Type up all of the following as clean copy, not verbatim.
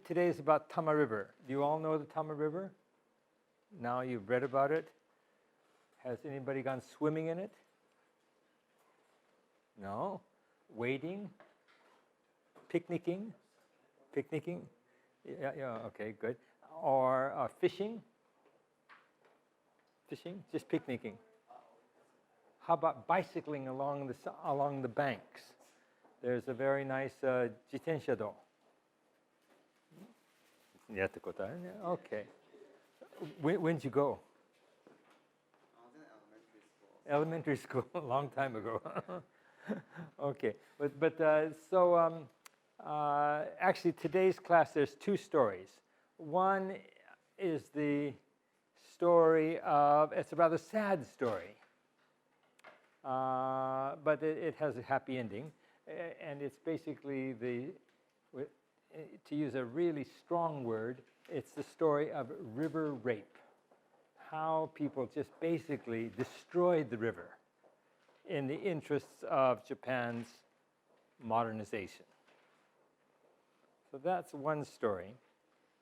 today is about Tama River. Do you all know the Tama River? Now you've read about it. Has anybody gone swimming in it? No? Wading? Picnicking? Picnicking? Yeah, okay, good. Or fishing? Fishing? Just picnicking. How about bicycling along the banks? There's a very nice jitensha do. Okay. When did you go? Elementary school, a long time ago. Okay, so actually today's class there's two stories. One is the story of, it's a rather sad story, but it has a happy ending, and it's basically to use a really strong word, it's the story of river rape. How people just basically destroyed the river in the interests of Japan's modernization. So that's one story.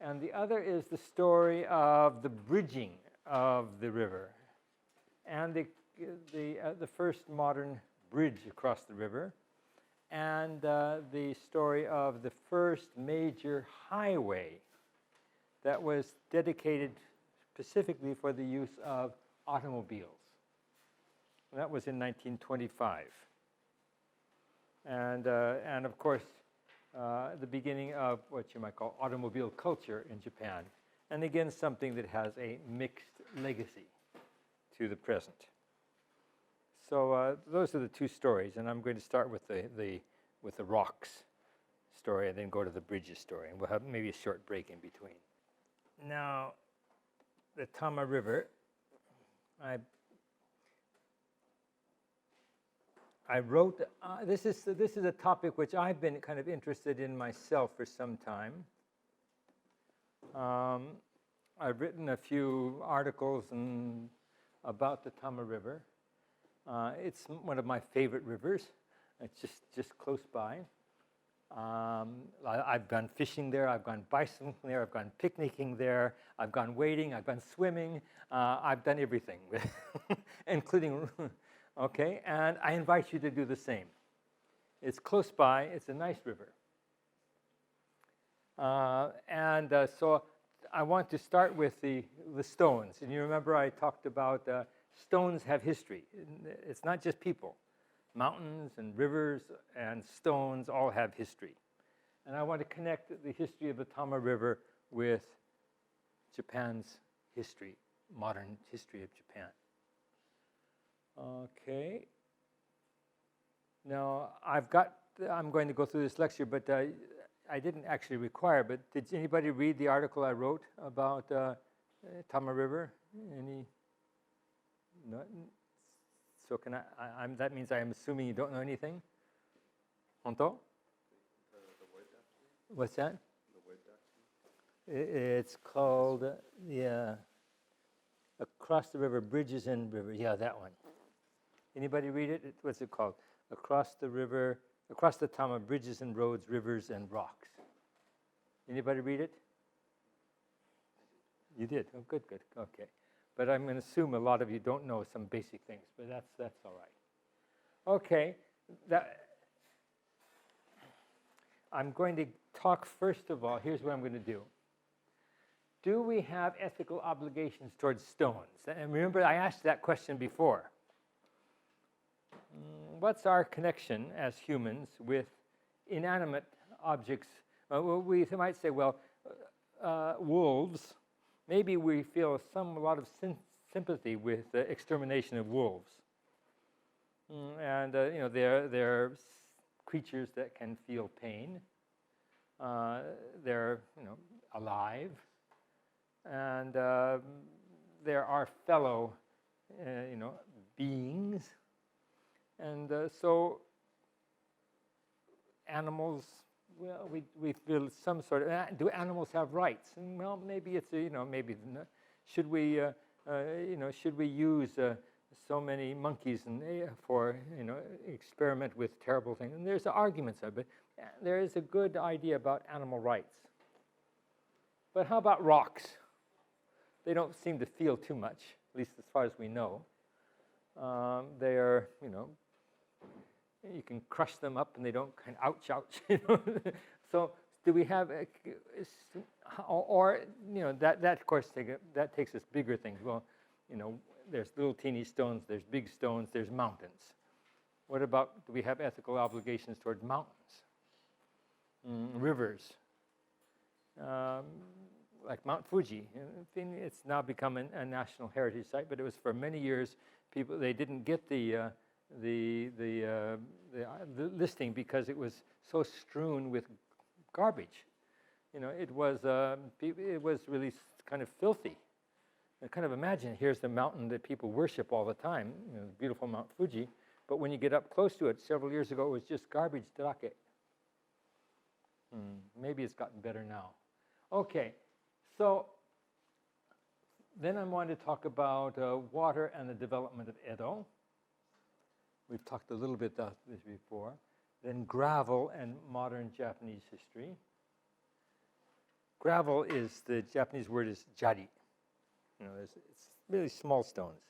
And the other is the story of the bridging of the river and the first modern bridge across the river, and the story of the first major highway that was dedicated specifically for the use of automobiles. And that was in 1925. And of course, the beginning of what you might call automobile culture in Japan. And again, something that has a mixed legacy to the present. So those are the two stories, and I'm going to start with the rocks story and then go to the bridges story, and we'll have maybe a short break in between. Now, the Tama River, I wrote, this is a topic which I've been kind of interested in myself for some time. I've written a few articles about the Tama River. It's one of my favorite rivers. It's just close by. I've gone fishing there, I've gone bicycling there, I've gone picnicking there, I've gone wading, I've gone swimming, I've done everything, including, okay, and I invite you to do the same. It's close by, it's a nice river. So I want to start with the stones. And you remember I talked about stones have history. It's not just people. Mountains and rivers and stones all have history. And I want to connect the history of the Tama River with Japan's history, modern history of Japan. Okay. Now, I'm going to go through this lecture, but I didn't actually require, but did anybody read the article I wrote about Tama River? Any? No? So that means I'm assuming you don't know anything? Honto? What's that? It's called, Across the River, Bridges and River. Yeah, that one. Anybody read it? What's it called? Across the Tama, Bridges and Roads, Rivers and Rocks. Anybody read it? You did? Oh, good, okay. But I'm going to assume a lot of you don't know some basic things, but that's all right. Okay, I'm going to talk first of all, here's what I'm going to do. Do we have ethical obligations towards stones? And remember, I asked that question before. What's our connection as humans with inanimate objects? We might say, well, wolves. Maybe we feel a lot of sympathy with the extermination of wolves. And they're creatures that can feel pain. They're alive, and they're our fellow beings. And so animals, well, we feel some sort of, do animals have rights? And well, maybe it's, maybe, should we use so many monkeys for, experiment with terrible things? And there's arguments of it, there is a good idea about animal rights. But how about rocks? They don't seem to feel too much, at least as far as we know. They are, you can crush them up and they don't kind of ouch, ouch. So do we have, that of course, that takes us bigger things. Well, there's little teeny stones, there's big stones, there's mountains. What about, do we have ethical obligations toward mountains? Rivers, like Mount Fuji. It's now become a national heritage site, but it was for many years, they didn't get the listing because it was so strewn with garbage. It was really kind of filthy. And kind of imagine, here's the mountain that people worship all the time, beautiful Mount Fuji, but when you get up close to it, several years ago, it was just garbage drake. Maybe it's gotten better now. Okay, so then I want to talk about water and the development of Edo. We've talked a little bit about this before. Then gravel and modern Japanese history. Gravel is, the Japanese word is jari. It's really small stones.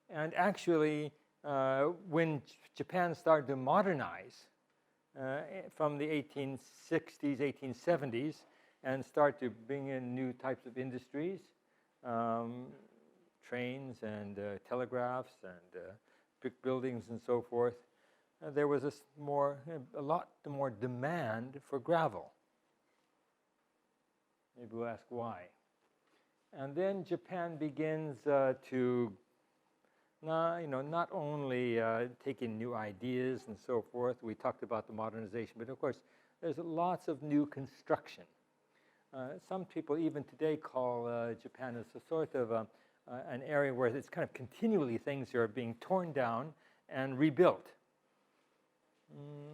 And actually, when Japan started to modernize from the 1860s, 1870s, and start to bring in new types of industries, trains and telegraphs and big buildings and so forth, there was a lot more demand for gravel. Maybe we'll ask why. And then Japan begins to, not only take in new ideas and so forth. We talked about the modernization, but of course, there's lots of new construction. Some people even today call Japan as a sort of an area where it's kind of continually things are being torn down and rebuilt.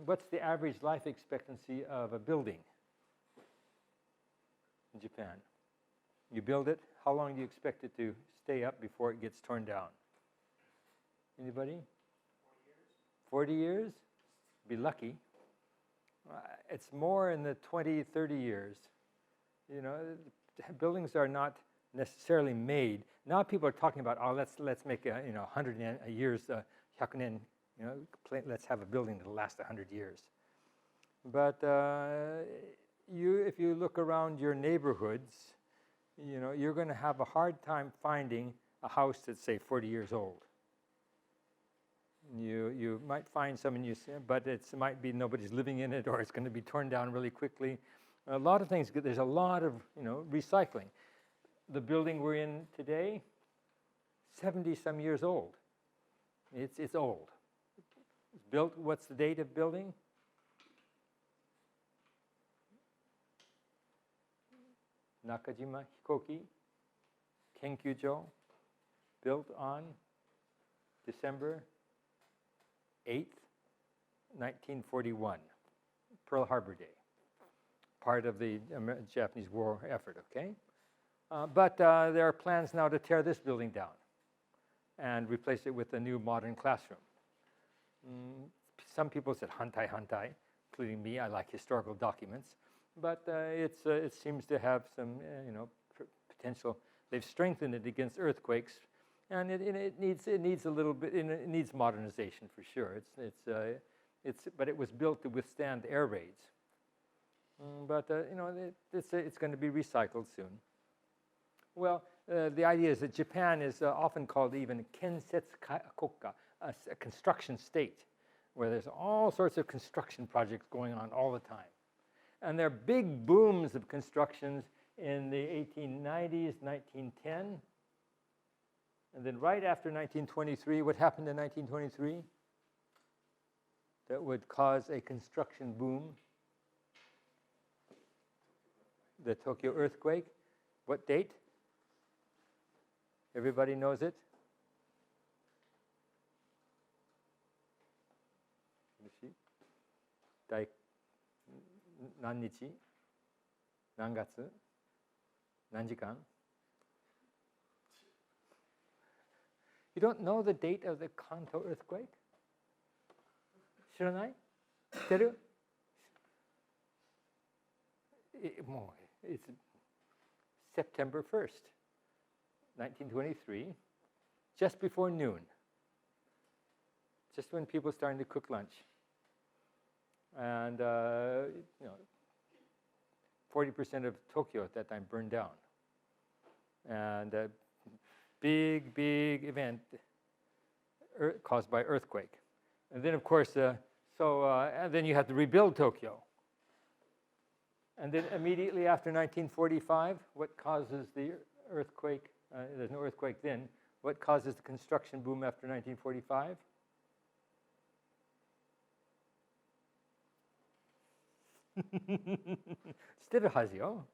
What's the average life expectancy of a building in Japan? You build it, how long do you expect it to stay up before it gets torn down? Anybody? 40 years? Be lucky. It's more in the 20, 30 years. Buildings are not necessarily made. Now people are talking about, let's make 100 years, 100 let's have a building that'll last 100 years. But if you look around your neighborhoods, you're going to have a hard time finding a house that's, say, 40 years old. You might find some, but it might be nobody's living in it, or it's going to be torn down really quickly. A lot of things. There's a lot of recycling. The building we're in today, 70-some years old. It's old. It's built. What's the date of building? Nakajima Hikoki Kenkyujo, built on December 8th, 1941, Pearl Harbor Day, part of the Japanese war effort, okay? But there are plans now to tear this building down and replace it with a new modern classroom. Some people said hantai, hantai, including me. I like historical documents. But it seems to have some, potential. They've strengthened it against earthquakes, and it needs a little bit. It needs modernization for sure. But it was built to withstand air raids. But it's going to be recycled soon. Well, the idea is that Japan is often called even kensetsu kokka, a construction state, where there's all sorts of construction projects going on all the time. And there are big booms of constructions in the 1890s, 1910. And then right after 1923, what happened in 1923? That would cause a construction boom. The Tokyo earthquake. What date? Everybody knows it? Let me see. 何日何月何時間 You don't know the date of the Kanto earthquake? 知らない？知ってる？ it's September 1st, 1923, just before noon, just when people are starting to cook lunch. And 40% of Tokyo at that time burned down. And a big event caused by earthquake. And then, of course, and then you have to rebuild Tokyo. And then immediately after 1945, what causes the earthquake? There's no earthquake then. What causes the construction boom after 1945? Stidahazio.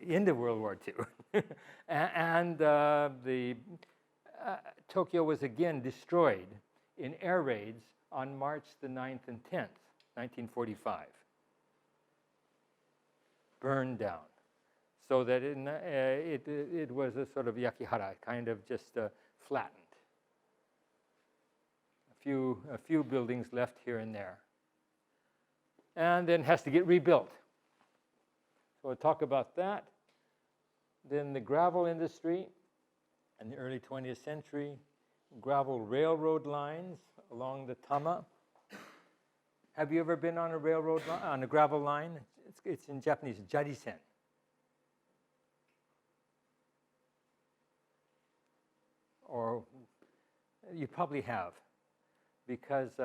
End of World War II. And Tokyo was again destroyed in air raids on March the 9th and 10th, 1945. Burned down. So that it was a sort of yakihara, kind of just flattened. A few buildings left here and there. And then has to get rebuilt. So we'll talk about that. Then the gravel industry in the early 20th century, gravel railroad lines along the Tama. Have you ever been on a railroad on a gravel line? It's in Japanese, jarisen. Or you probably have, because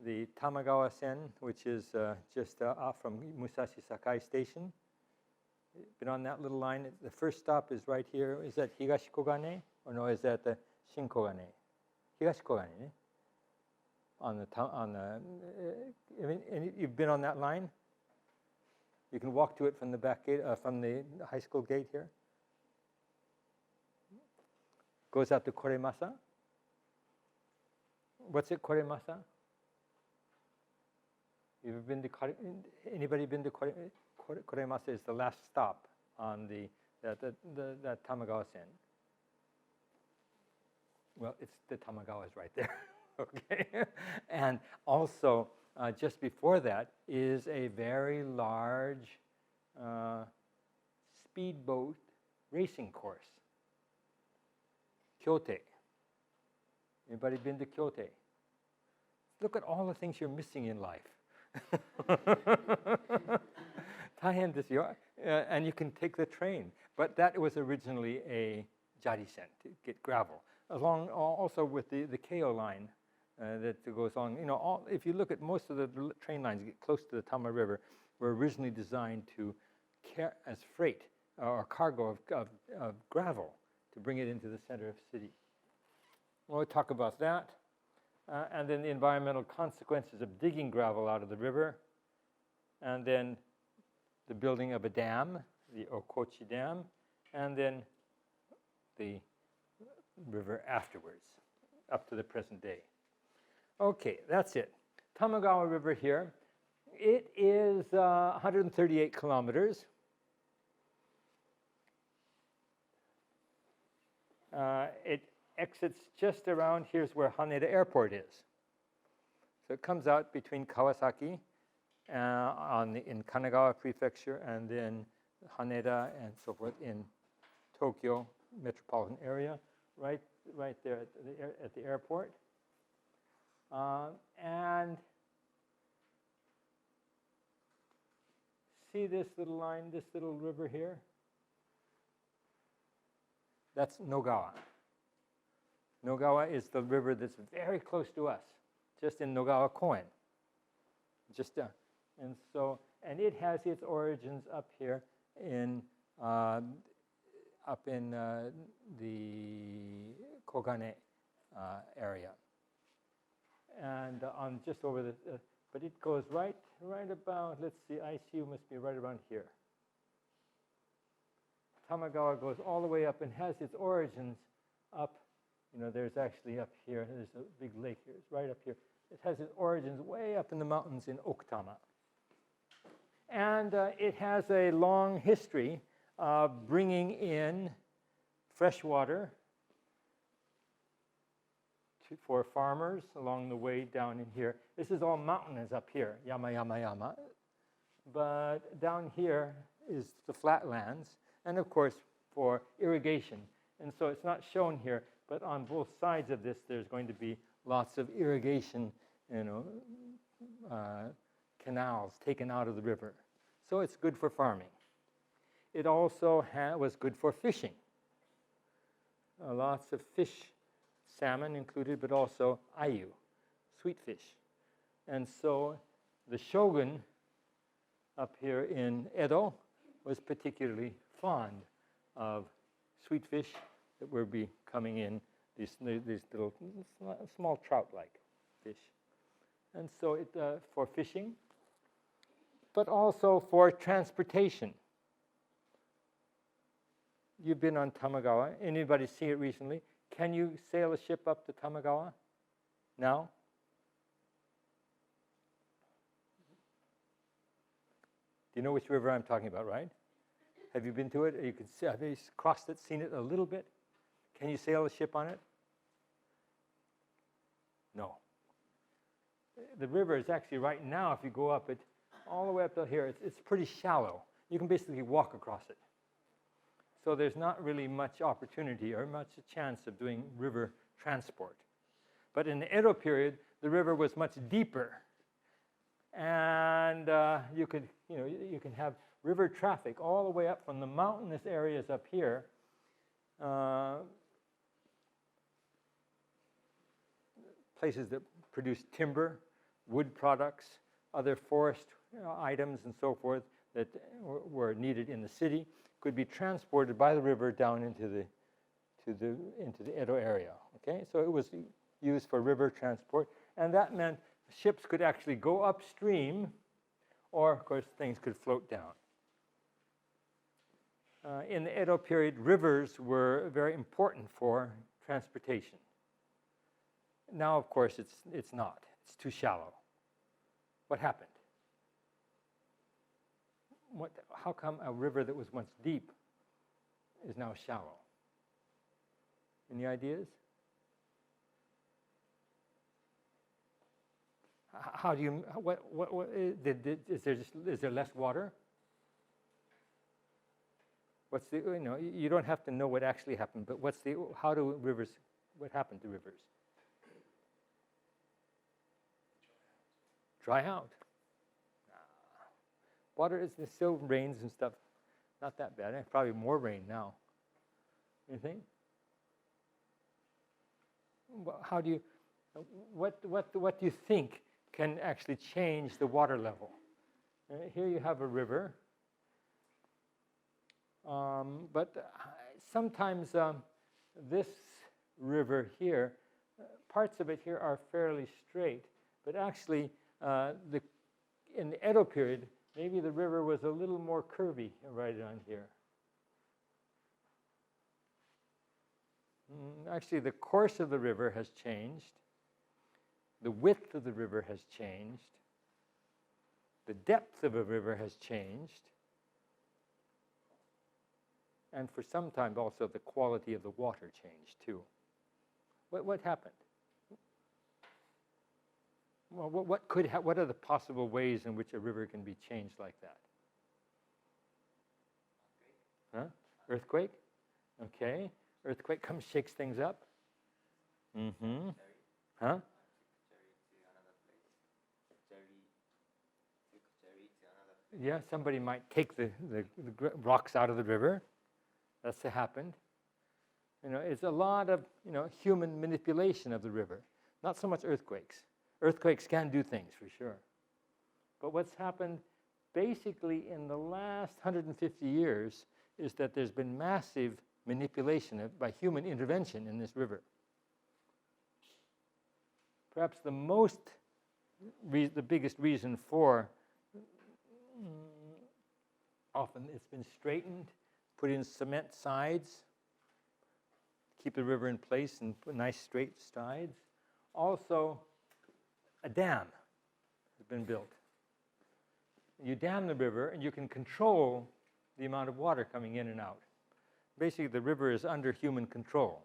the Tamagawa Sen, which is just off from Musashi Sakai Station, been on that little line. The first stop is right here. Is that Higashi Kogane? Or no, is that the Shin Kogane? Higashi Kogane, you've been on that line? You can walk to it from the back gate, from the high school gate here. Goes out to Koremasa. What's it, Koremasa? You've been to anybody been to Koremasa? Is the last stop on the Tamagawa Sen. Well, it's the Tamagawa is right there. Okay, and also just before that is a very large speedboat racing course. Kyote. Anybody been to Kyote? Look at all the things you're missing in life. And you can take the train. But that was originally a jarisen, to get gravel. Along also with the Keio line that goes on. If you look at most of the train lines that get close to the Tama River, were originally designed to carry as freight or cargo of gravel to bring it into the center of the city. We'll talk about that. And then the environmental consequences of digging gravel out of the river. And then the building of a dam, the Okochi Dam. And then the river afterwards, up to the present day. Okay, that's it. Tamagawa River here. It is 138 kilometers. It exits just around, here's where Haneda Airport is. So it comes out between Kawasaki in Kanagawa Prefecture and then Haneda and so forth in Tokyo metropolitan area, right there at the airport. And see this little line, this little river here? That's Nogawa. Nogawa is the river that's very close to us, just in Nogawa Koen. And it has its origins up here in the Kogane area, and on just over the. But it goes right about. Let's see, ICU must be right around here. Tamagawa goes all the way up and has its origins up. There's actually up here. There's a big lake here. It's right up here. It has its origins way up in the mountains in Okutama. And it has a long history of bringing in fresh water for farmers along the way down in here. This is all mountainous up here, yama, yama, yama. but down here is the flatlands, and of course for irrigation. And so it's not shown here, but on both sides of this, there's going to be lots of irrigation, canals taken out of the river. So it's good for farming. It also was good for fishing. Lots of fish, salmon included, but also ayu, sweet fish. And so the shogun up here in Edo was particularly fond of sweet fish that were coming in, these little small trout-like fish. And so it for fishing, but also for transportation. You've been on Tamagawa. Anybody see it recently? Can you sail a ship up to Tamagawa now? Do you know which river I'm talking about, right? Have you been to it? You can see, have you crossed it, seen it a little bit? Can you sail a ship on it? No. The river is actually right now, if you go up it, all the way up to here, it's pretty shallow. You can basically walk across it. So there's not really much opportunity or much a chance of doing river transport. But in the Edo period, the river was much deeper. And you can have river traffic all the way up from the mountainous areas up here. Places that produce timber, wood products, other forest items and so forth that were needed in the city could be transported by the river down into the Edo area. Okay, so it was used for river transport, and that meant ships could actually go upstream, or of course things could float down. In the Edo period, rivers were very important for transportation. Now, of course, it's not. It's too shallow. What happened? How come a river that was once deep is now shallow? Any ideas? How do you? Is there less water? What's the? You don't have to know what actually happened, but what happened to rivers? Dry out. Water is still rains and stuff. Not that bad. Probably more rain now. You think? How do you? What do you think can actually change the water level? Here you have a river, but sometimes this river here, parts of it here are fairly straight, but actually in the Edo period, maybe the river was a little more curvy right on here. Actually, the course of the river has changed. The width of the river has changed. The depth of a river has changed. And for some time also the quality of the water changed too. What happened? Well, what are the possible ways in which a river can be changed like that? Huh? Earthquake? Okay. Earthquake comes, shakes things up. Mm-hmm. Huh? Yeah, somebody might take the rocks out of the river. That's happened. It's a lot of human manipulation of the river. Not so much earthquakes. Earthquakes can do things for sure. But what's happened basically in the last 150 years is that there's been massive manipulation by human intervention in this river. Perhaps the biggest reason for often it's been straightened, put in cement sides, keep the river in place and put nice straight sides. Also, a dam has been built. You dam the river and you can control the amount of water coming in and out. Basically, the river is under human control.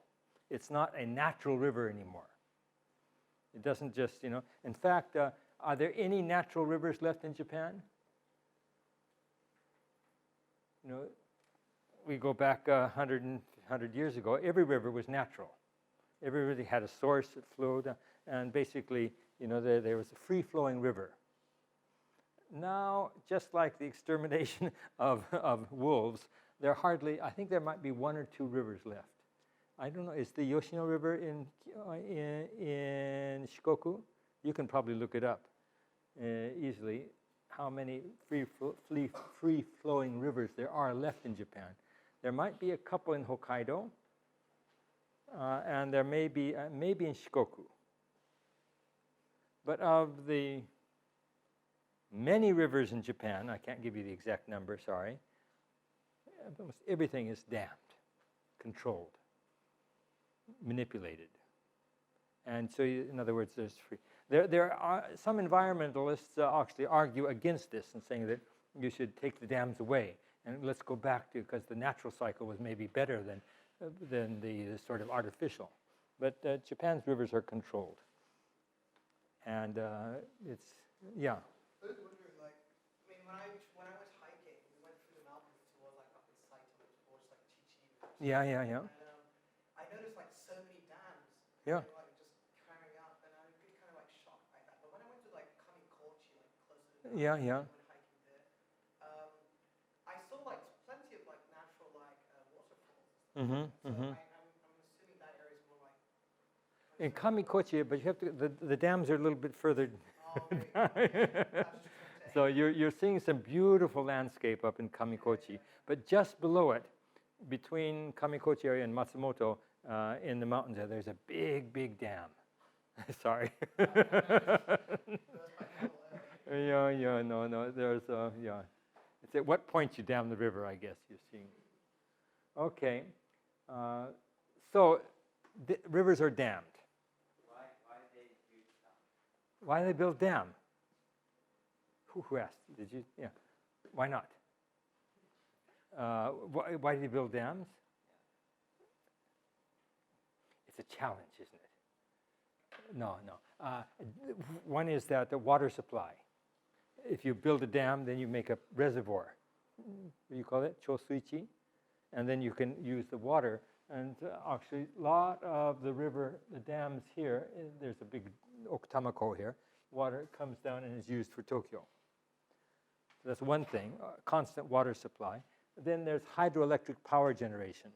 It's not a natural river anymore. It doesn't just, in fact, are there any natural rivers left in Japan? we go back 100 years ago, every river was natural. Every river had a source that flowed, and basically, there was a free-flowing river. Now, just like the extermination of wolves, I think there might be 1 or 2 rivers left. I don't know, is the Yoshino River in Shikoku? You can probably look it up easily, how many free-flowing rivers there are left in Japan. There might be a couple in Hokkaido, and there may be maybe in Shikoku. But of the many rivers in Japan, I can't give you the exact number, sorry, almost everything is dammed, controlled, manipulated. And so, in other words, there's free. There are some environmentalists actually argue against this and saying that you should take the dams away and let's go back to, because the natural cycle was maybe better than the sort of artificial. But Japan's rivers are controlled. And it's, yeah. I was wondering, when I was hiking, we went through the mountains towards up in Saito, towards Chichi. Yeah. And I noticed so many dams. Yeah. Just carrying up, and I was really kind of shocked by that. But when I went to Kamikochi, closer to the Yeah. went hiking there, I saw plenty of natural waterfalls. Mm-hmm. So I'm assuming that area is more in Kamikochi, but you have to. The dams are a little bit further. So you're seeing some beautiful landscape up in Kamikochi, but just below it, between Kamikochi area and Matsumoto, in the mountains there's a big dam. Sorry. No. There's It's at what point you dam the river, I guess you're seeing. Okay. So the rivers are dammed. Why do they build dam? Who asked? Did you? Yeah. Why not? Why do they build dams? It's a challenge, isn't it? No. One is that the water supply. If you build a dam, then you make a reservoir. What do you call it? Chosuichi. And then you can use the water. And actually, a lot of the dams here, there's a big Okutamako here, water comes down and is used for Tokyo. So that's one thing, constant water supply. Then there's hydroelectric power generation.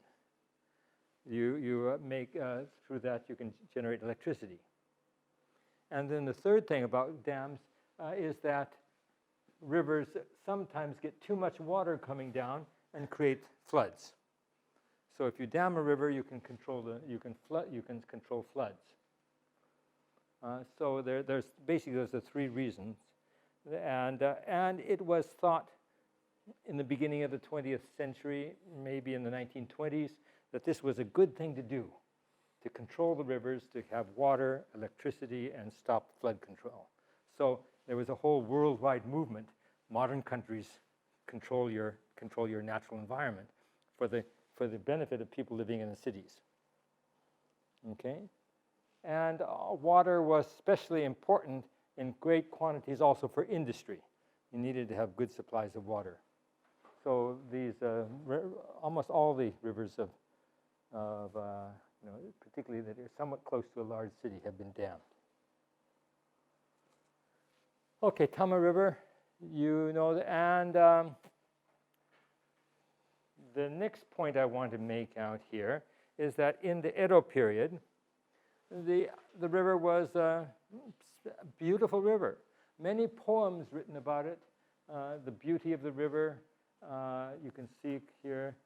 You make, through that you can generate electricity. And then the third thing about dams is that rivers sometimes get too much water coming down and create floods. So if you dam a river, you can control control floods. So there's the 3 reasons, and it was thought in the beginning of the 20th century, maybe in the 1920s, that this was a good thing to do, to control the rivers, to have water, electricity, and stop flood control. So there was a whole worldwide movement. Modern countries control your natural environment for the benefit of people living in the cities. Okay? And water was especially important in great quantities also for industry. You needed to have good supplies of water. So these, almost all the rivers particularly that are somewhat close to a large city, have been dammed. Okay, Tama River, and the next point I want to make out here is that in the Edo period, the river was a beautiful river. Many poems written about it, the beauty of the river. You can see here,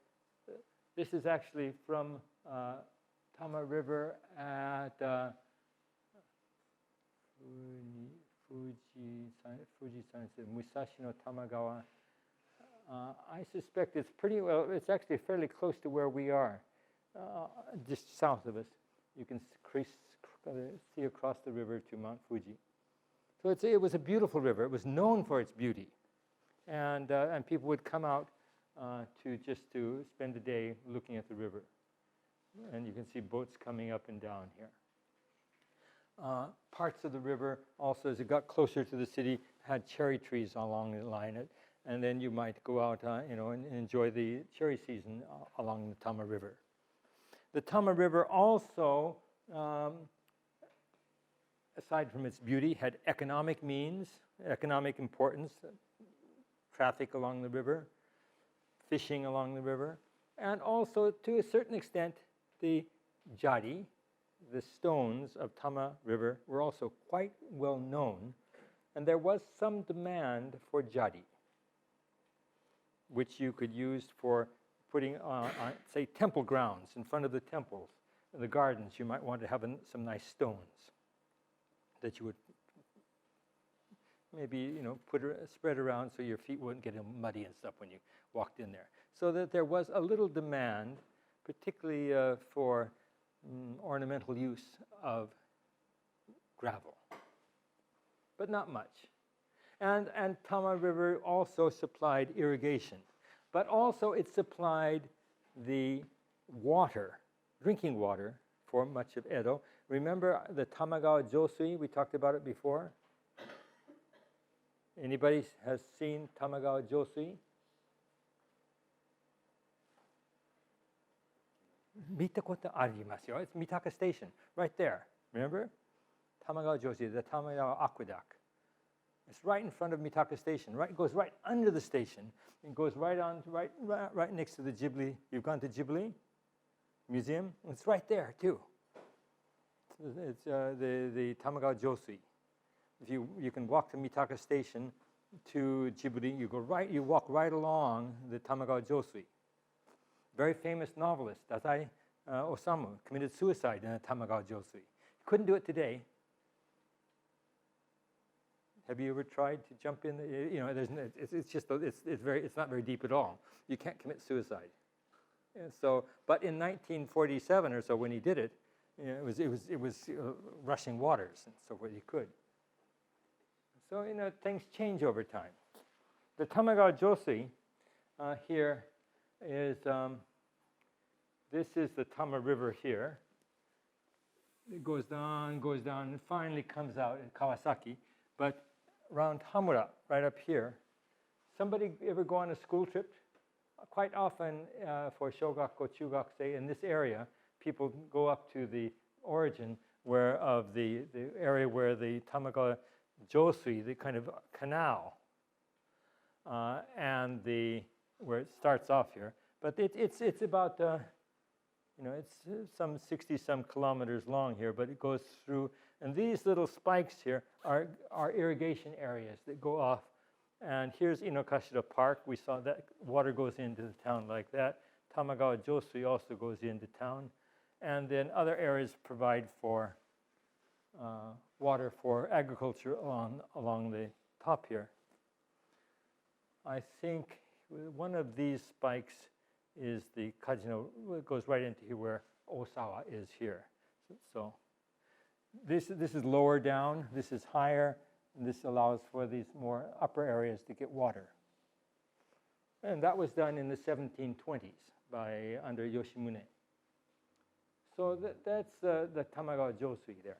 this is actually from Tama River at Fuji-san, Musashi no Tamagawa. I suspect it's it's actually fairly close to where we are, just south of us. You can see across the river to Mount Fuji. So it was a beautiful river. It was known for its beauty. And people would come out to spend the day looking at the river. And you can see boats coming up and down here. Parts of the river also, as it got closer to the city, had cherry trees along the line. and then you might go out, and enjoy the cherry season along the Tama River. The Tama River also, aside from its beauty, had economic means, economic importance, traffic along the river, fishing along the river, and also, to a certain extent, the jari, the stones of Tama River, were also quite well known, and there was some demand for jari, which you could use for putting on, say, temple grounds in front of the temples, in the gardens. You might want to have some nice stones that you would maybe, spread around so your feet wouldn't get muddy and stuff when you walked in there. So that there was a little demand, particularly for ornamental use of gravel, but not much. And Tama River also supplied irrigation, but also it supplied the water, drinking water, for much of Edo. Remember the Tamagawa Josui? We talked about it before. Anybody has seen Tamagawa Josui? 見たことありますよ. It's Mitaka Station, right there. Remember? Tamagawa Josui, the Tamagawa Aqueduct. It's right in front of Mitaka Station. Right, it goes right under the station. It goes right next to the Ghibli. You've gone to Ghibli Museum? It's right there too. It's the Tamagawa Josui. If you can walk to Mitaka Station to Ghibli, you walk right along the Tamagawa Josui. Very famous novelist, Dazai Osamu, committed suicide in the Tamagawa Josui. Couldn't do it today. Have you ever tried to jump in? It's not very deep at all. You can't commit suicide. And so, but in 1947 or so, when he did it, it was rushing waters, and so forth. He could. So things change over time. The Tamagawa Josui here is this is the Tama River here. It goes down, and finally comes out in Kawasaki. But around Hamura, right up here, somebody ever go on a school trip? Quite often for Shogakko, Chugakse, in this area, people go up to the origin of the area where the Tamagawa Josui, the kind of canal, and where it starts off here. But it's about, it's some 60-some kilometers long here, but it goes through, and these little spikes here are irrigation areas that go off. And here's Inokashira Park. We saw that water goes into the town like that. Tamagawa Josui also goes into town. And then other areas provide for water for agriculture along the top here. I think one of these spikes is the Kajino. It goes right into here where Osawa is here. So this is lower down. This is higher. And this allows for these more upper areas to get water. And that was done in the 1720s under Yoshimune. So that's the Tamagawa Josui there.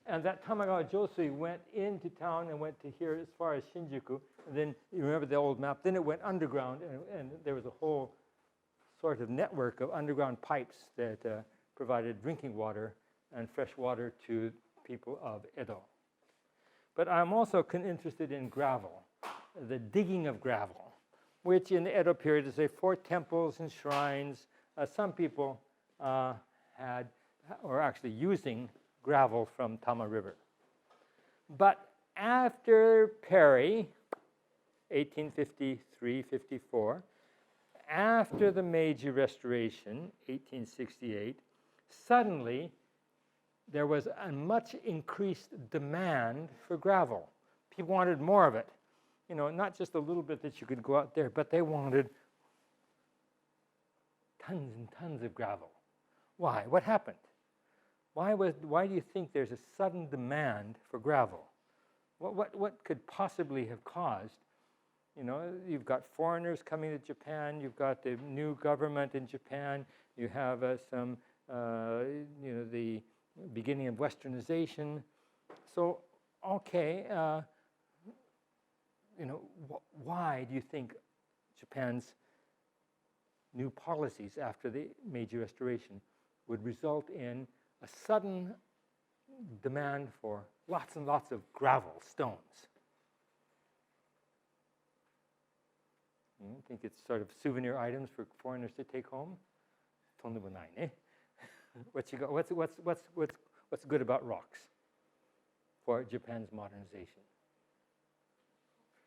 And that Tamagawa Josui went into town and went to here as far as Shinjuku. And then, you remember the old map, then it went underground, and there was a whole sort of network of underground pipes that provided drinking water and fresh water to people of Edo. But I'm also interested in gravel, the digging of gravel, which in the Edo period is for temples and shrines. Some people were actually using gravel from Tama River. But after Perry, 1853-54, after the Meiji Restoration, 1868, suddenly there was a much increased demand for gravel. People wanted more of it. Not just a little bit that you could go out there, but they wanted tons and tons of gravel. Why? What happened? Why do you think there's a sudden demand for gravel? What could possibly have caused? You've got foreigners coming to Japan. You've got the new government in Japan. You have the beginning of westernization. So, okay, why do you think Japan's new policies after the Meiji Restoration would result in a sudden demand for lots and lots of gravel, stones? I think it's sort of souvenir items for foreigners to take home. What you got? What's good about rocks for Japan's modernization?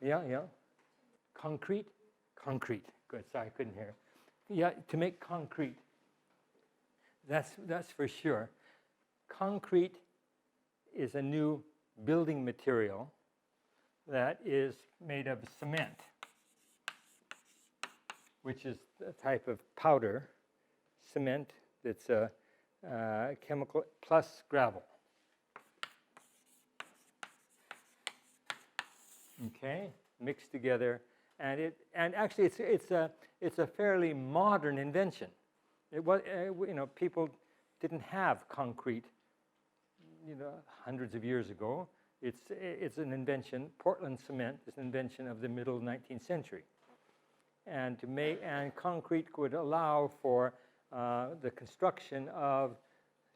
Yeah. Concrete. Good. Sorry, I couldn't hear. Yeah, to make concrete. That's for sure. Concrete is a new building material that is made of cement, which is a type of powder cement that's a chemical plus gravel. Okay, mixed together, and actually it's a fairly modern invention. It was people didn't have concrete hundreds of years ago. It's an invention. Portland cement is an invention of the middle 19th century, and concrete would allow for the construction of.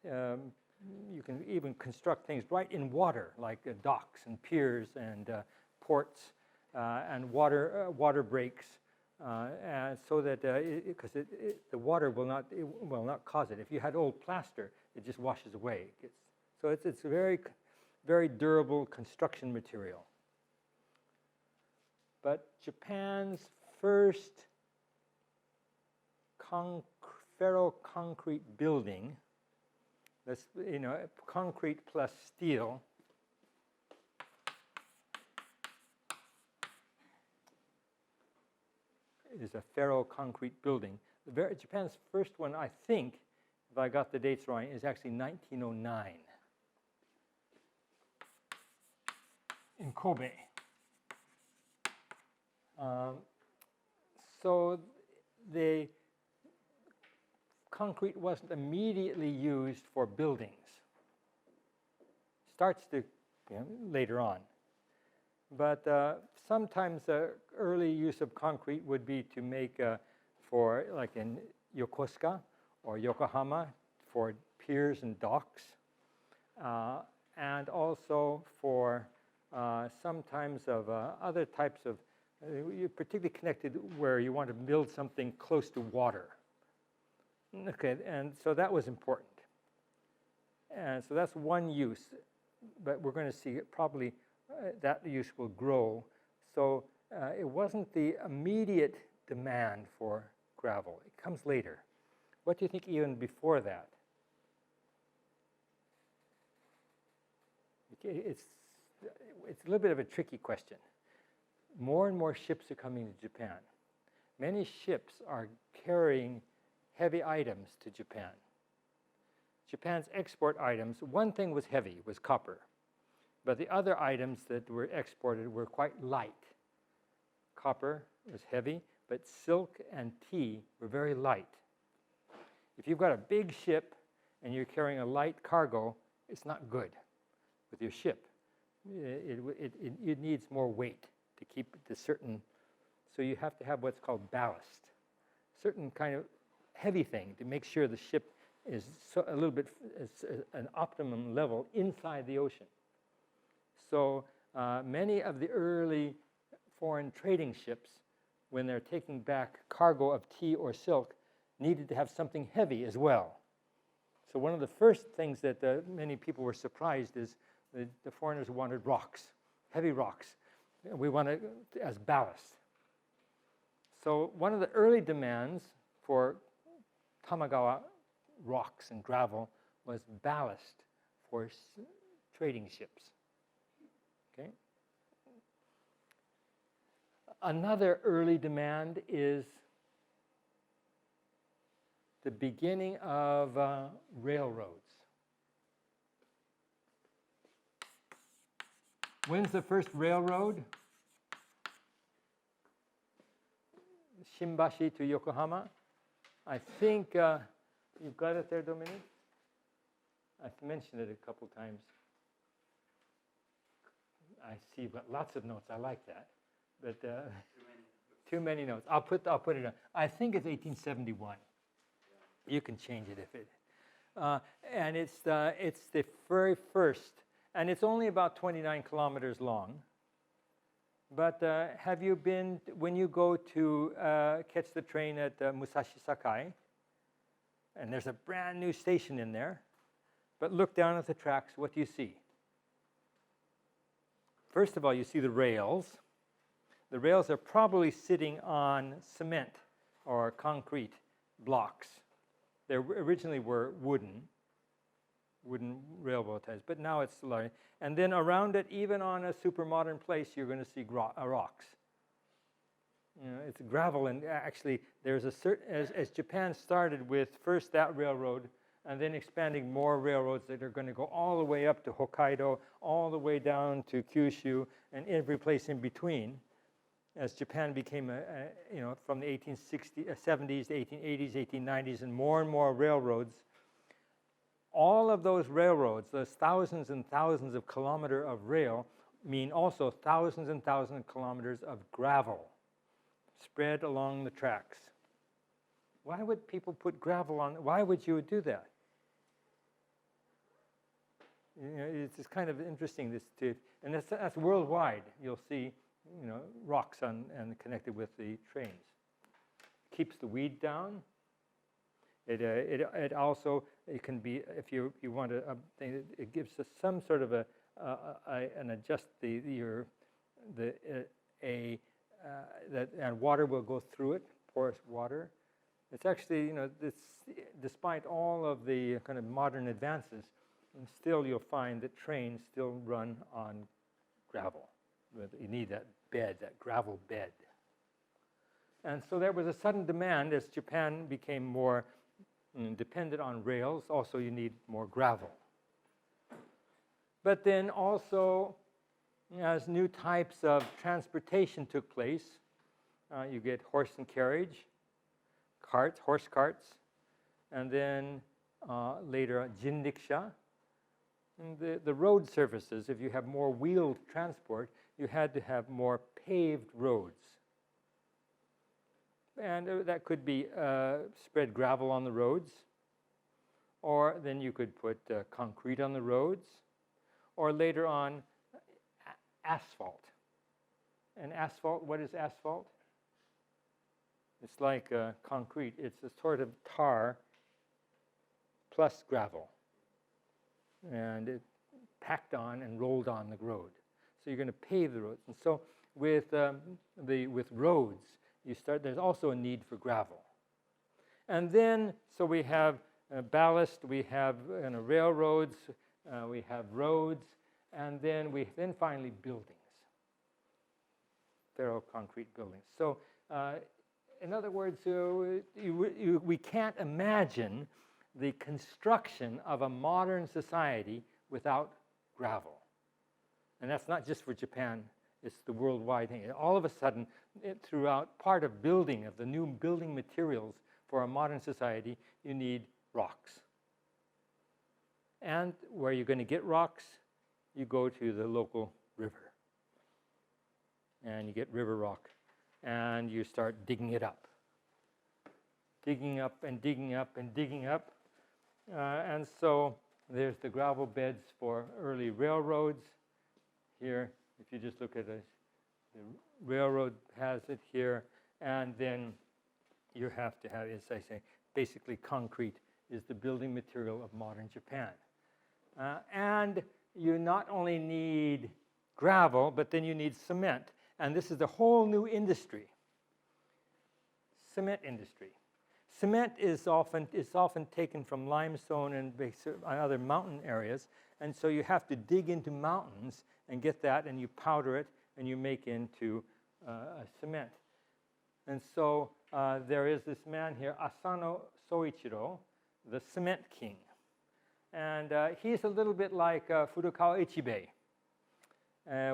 You can even construct things right in water, like docks and piers and ports and water breaks, and so that because the water will not cause it. If you had old plaster, it just washes away. So it's a very, very durable construction material. But Japan's first ferroconcrete building, that's concrete plus steel, is a ferroconcrete building. Japan's first one, I think, if I got the dates right, is actually 1909 in Kobe. So the concrete wasn't immediately used for buildings. Starts to later on. But sometimes the early use of concrete would be to make for, like in Yokosuka or Yokohama, for piers and docks, and also for sometimes of other types of, particularly connected where you want to build something close to water. Okay, and so that was important. And so that's one use, but we're going to see probably that use will grow. So it wasn't the immediate demand for gravel. It comes later. What do you think even before that? It's a little bit of a tricky question. More and more ships are coming to Japan. Many ships are carrying heavy items to Japan. Japan's export items, one thing was heavy, was copper. But the other items that were exported were quite light. Copper was heavy, but silk and tea were very light. If you've got a big ship and you're carrying a light cargo, it's not good with your ship. It needs more weight to keep the certain, so you have to have what's called ballast, certain kind of heavy thing to make sure the ship is a little bit an optimum level inside the ocean. So many of the early foreign trading ships, when they're taking back cargo of tea or silk, needed to have something heavy as well. So one of the first things that many people were surprised is the foreigners wanted rocks, heavy rocks. We want it as ballast. So one of the early demands for Tamagawa rocks and gravel was ballast for trading ships. Okay. Another early demand is the beginning of railroads. When's the first railroad? Shimbashi to Yokohama. I think you've got it there, Dominique? I've mentioned it a couple times. I see you've got lots of notes. I like that. but too many notes. I'll put it on. I think it's 1871. You can change it if it. And it's the very first, and it's only about 29 kilometers long. But have you been, when you go to catch the train at Musashi Sakai, and there's a brand new station in there, but look down at the tracks, what do you see? First of all, you see the rails. The rails are probably sitting on cement or concrete blocks. They originally were wooden railroad ties, but now it's large. And then around it, even on a super modern place, you're going to see rocks. You know, it's gravel, and actually, there's a certain as Japan started with first that railroad, and then expanding more railroads that are going to go all the way up to Hokkaido, all the way down to Kyushu, and every place in between. As Japan became from the 1870s, 1880s, 1890s, and more railroads, all of those railroads, those thousands and thousands of kilometers of rail, mean also thousands and thousands of kilometers of gravel spread along the tracks. Why would people put gravel on? Why would you do that? You know, it's kind of interesting and that's worldwide. You'll see, rocks and connected with the trains. Keeps the weed down. It also, it can be, if you want to, it gives us some sort of and water will go through it, porous water. It's actually, despite all of the kind of modern advances, and still you'll find that trains still run on gravel. You need that bed, that gravel bed. And so there was a sudden demand as Japan became more dependent on rails. Also, you need more gravel. But then also, as new types of transportation took place, you get horse and carriage, horse carts, and then later jinriksha. And the road surfaces, if you have more wheeled transport, you had to have more paved roads. And that could be spread gravel on the roads, or then you could put concrete on the roads, or later on, asphalt. And asphalt, what is asphalt? It's like concrete. It's a sort of tar plus gravel. And it packed on and rolled on the road. So you're going to pave the roads. And so with roads, there's also a need for gravel. And then, so we have ballast, we have railroads, we have roads, and then finally buildings, ferro-concrete buildings. So in other words, we can't imagine the construction of a modern society without gravel. And that's not just for Japan, it's the worldwide thing. All of a sudden, throughout part of the new building materials for a modern society, you need rocks. And where you're going to get rocks, you go to the local river. And you get river rock. And you start digging it up. Digging up and digging up and digging up. And so there's the gravel beds for early railroads. Here, if you just look at the railroad has it here, and then you have to have, as I say, basically concrete is the building material of modern Japan. And you not only need gravel, but then you need cement. And this is a whole new industry, cement industry. Cement is often taken from limestone and other mountain areas, and so you have to dig into mountains and get that, and you powder it, and you make into cement. And so there is this man here, Asano Soichiro, the cement king. And he's a little bit like Furukawa Ichibei,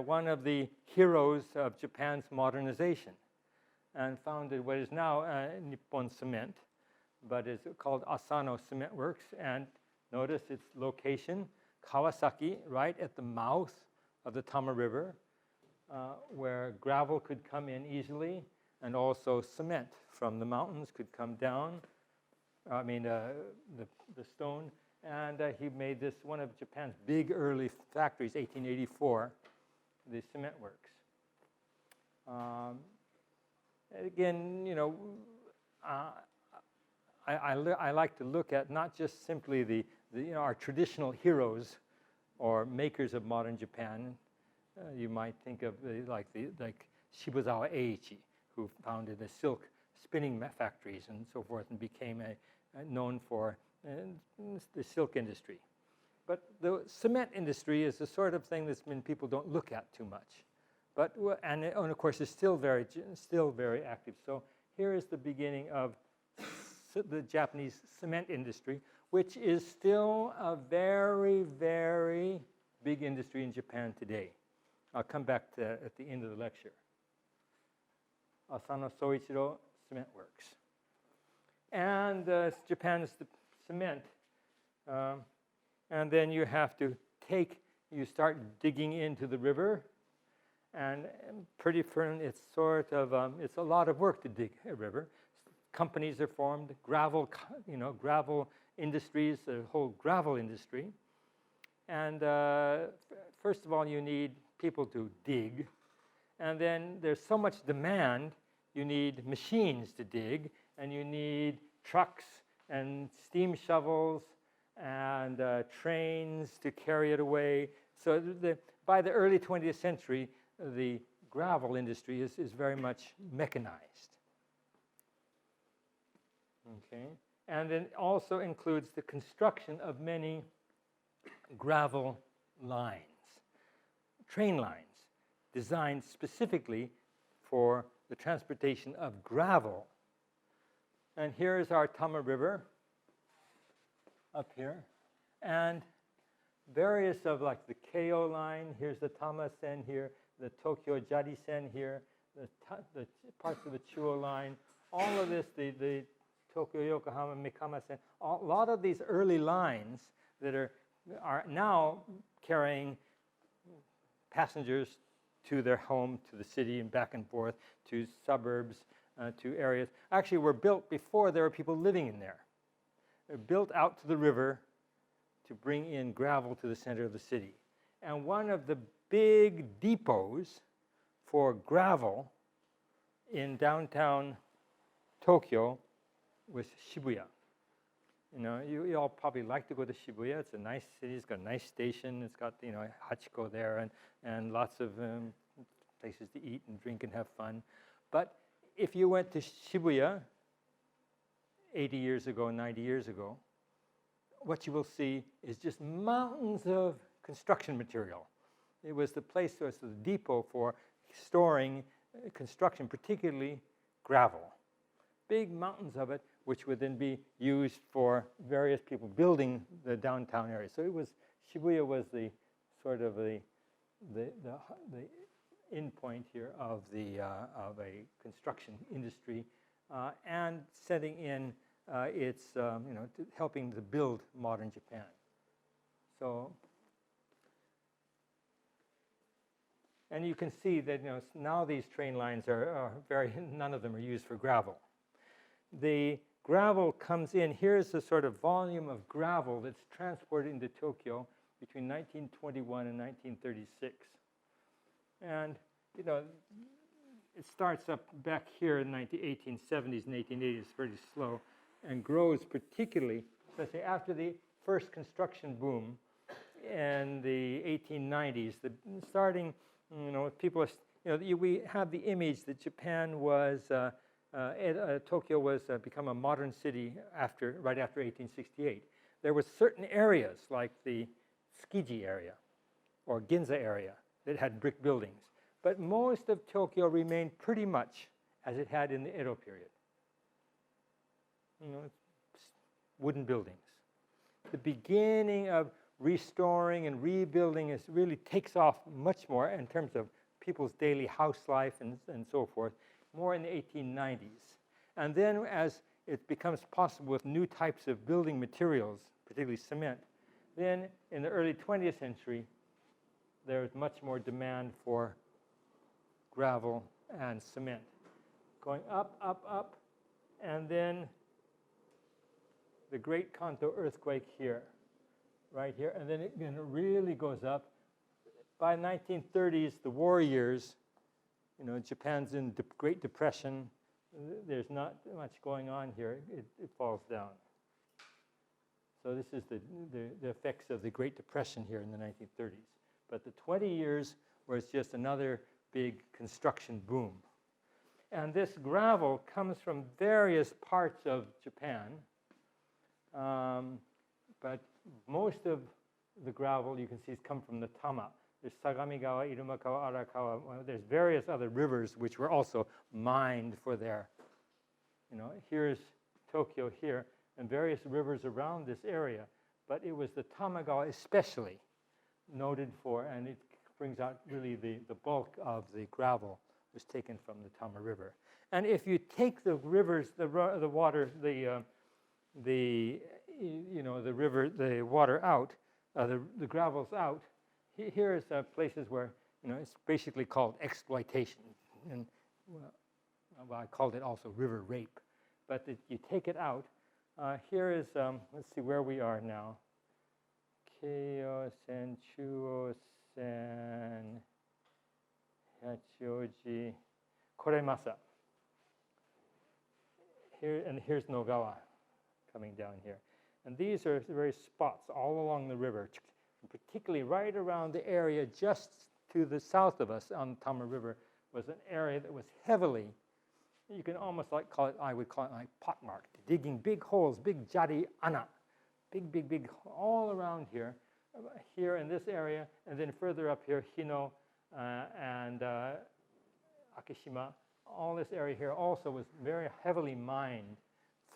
one of the heroes of Japan's modernization, and founded what is now Nippon Cement, but it's called Asano Cement Works. And notice its location, Kawasaki, right at the mouth of the Tama River. where gravel could come in easily, and also cement from the mountains could come down. The stone. And he made this one of Japan's big early factories, 1884, the cement works. Again, I like to look at not just simply our traditional heroes or makers of modern Japan. You might think of like Shibuzawa Eiichi, who founded the silk spinning factories and so forth, and became known for the silk industry. But the cement industry is the sort of thing people don't look at too much. But and of course is still very active. So here is the beginning of the Japanese cement industry, which is still a very, very big industry in Japan today. I'll come back to that at the end of the lecture. Asano Soichiro Cement Works. And Japan's cement. And then you you start digging into the river. And pretty firm, it's a lot of work to dig a river. Companies are formed, gravel industries, the whole gravel industry. And first of all, you need people to dig. And then there's so much demand, you need machines to dig, and you need trucks and steam shovels and trains to carry it away. So by the early 20th century, the gravel industry is very much mechanized. Okay, and then also includes the construction of many gravel lines, train lines, designed specifically for the transportation of gravel. And here is our Tama River up here, and various of like the Keio line. Here's the Tama-sen here, the Tokyo Jari-sen here, the parts of the Chuo line. All of this, the Tokyo Yokohama Mikama-sen, a lot of these early lines that are now carrying passengers to their home, to the city, and back and forth, to suburbs, to areas, actually were built before there were people living in there. They're built out to the river to bring in gravel to the center of the city. And one of the big depots for gravel in downtown Tokyo was Shibuya. You all probably like to go to Shibuya. It's a nice city. It's got a nice station. It's got Hachiko there and lots of places to eat and drink and have fun. But if you went to Shibuya 80 years ago, 90 years ago, what you will see is just mountains of construction material. It was the place, it was the depot for storing construction, particularly gravel. Big mountains of it, which would then be used for various people building the downtown area. So Shibuya was the sort of the end point here of a construction industry, and setting in its helping to build modern Japan. So, and you can see that now these train lines are none of them are used for gravel. The gravel comes in. Here's the sort of volume of gravel that's transported into Tokyo between 1921 and 1936. And, it starts up back here in the 1870s and 1880s, pretty slow, and grows particularly, especially after the first construction boom in the 1890s. People, we have the image that Japan was, Tokyo was become a modern city right after 1868. There were certain areas like the Tsukiji area or Ginza area that had brick buildings. But most of Tokyo remained pretty much as it had in the Edo period. Wooden buildings. The beginning of restoring and rebuilding really takes off much more in terms of people's daily house life and so forth, more in the 1890s. And then as it becomes possible with new types of building materials, particularly cement, then in the early 20th century, there's much more demand for gravel and cement. Going up, up, up, and then the Great Kanto earthquake here, right here, and then it really goes up. By 1930s, the war years, you know, Japan's in Great Depression. There's not much going on here. It falls down. So this is the effects of the Great Depression here in the 1930s. But the 20 years was just another big construction boom. And this gravel comes from various parts of Japan. But most of the gravel you can see has come from the Tama. There's Sagamigawa, Irumakawa, Arakawa. Well, there's various other rivers which were also mined for their, you know, here's Tokyo here, and various rivers around this area. But it was the Tamagawa especially noted for, and it brings out really the bulk of the gravel was taken from the Tama River. And if you take the rivers, the water, the river, the water out, the gravels out, here is places where, you know, it's basically called exploitation. And well, I called it also river rape. But you take it out. Here is, let's see where we are now. Keio-sen, Chuo-sen, Hachioji, Koremasa. Here, and here's Nogawa coming down here. And these are various spots all along the river, particularly right around the area just to the south of us on the Tama River was an area that was heavily, you can almost like call it, I would call it like pockmarked, digging big holes, big jari ana, big, all around here, here in this area, and then further up here, Hino and Akishima, all this area here also was very heavily mined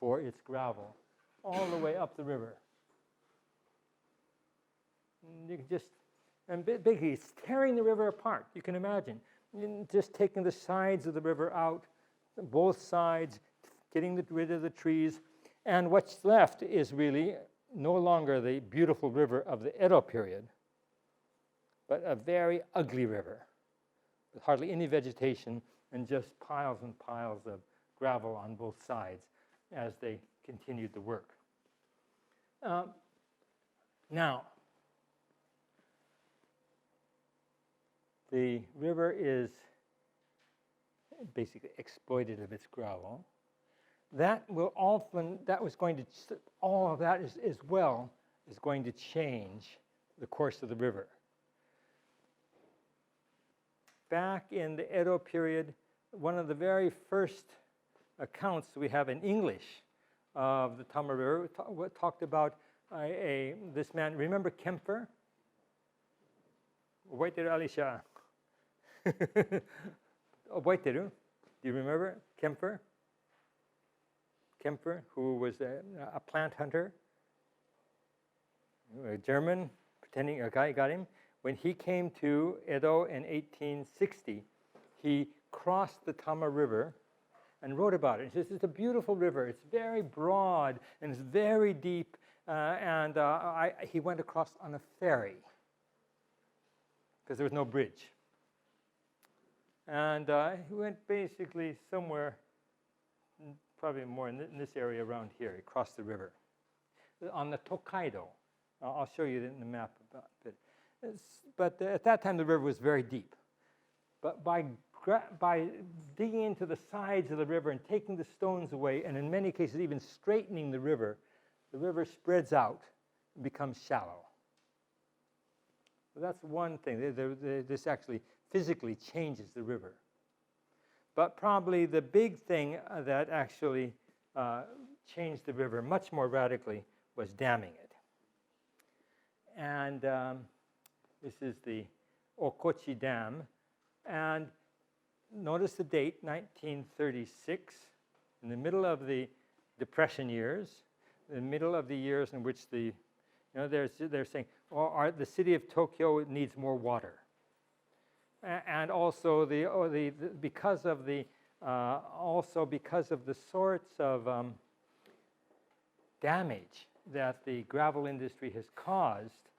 for its gravel, all the way up the river. You can just, and basically it's tearing the river apart, you can imagine. Just taking the sides of the river out, both sides, getting rid of the trees, and what's left is really no longer the beautiful river of the Edo period, but a very ugly river with hardly any vegetation and just piles and piles of gravel on both sides as they continued the work. Now, the river is basically exploited of its gravel. That will often, that was going to, all of that is, as well is going to change the course of the river. Back in the Edo period, one of the very first accounts we have in English of the Tama River talked about this man. Remember Kemper? Oboiteru, Alicia? Oboiteru? Do you remember Kemper? Kemper, who was a plant hunter, a German, pretending a guy got him. When he came to Edo in 1860, he crossed the Tama River and wrote about it. He says, it's a beautiful river. It's very broad and it's very deep. He went across on a ferry because there was no bridge. And he went basically somewhere, probably more in this area around here. He crossed the river on the Tokaido. I'll show you in the map about it. But at that time, the river was very deep. But by digging into the sides of the river and taking the stones away, and in many cases even straightening the river spreads out and becomes shallow. So that's one thing. This actually physically changes the river. But probably the big thing that actually changed the river much more radically was damming it. And this is the Okochi Dam. And notice the date, 1936, in the middle of the Depression years, in the middle of the years in which they're saying, the city of Tokyo needs more water. And also because of the sorts of damage that the gravel industry has caused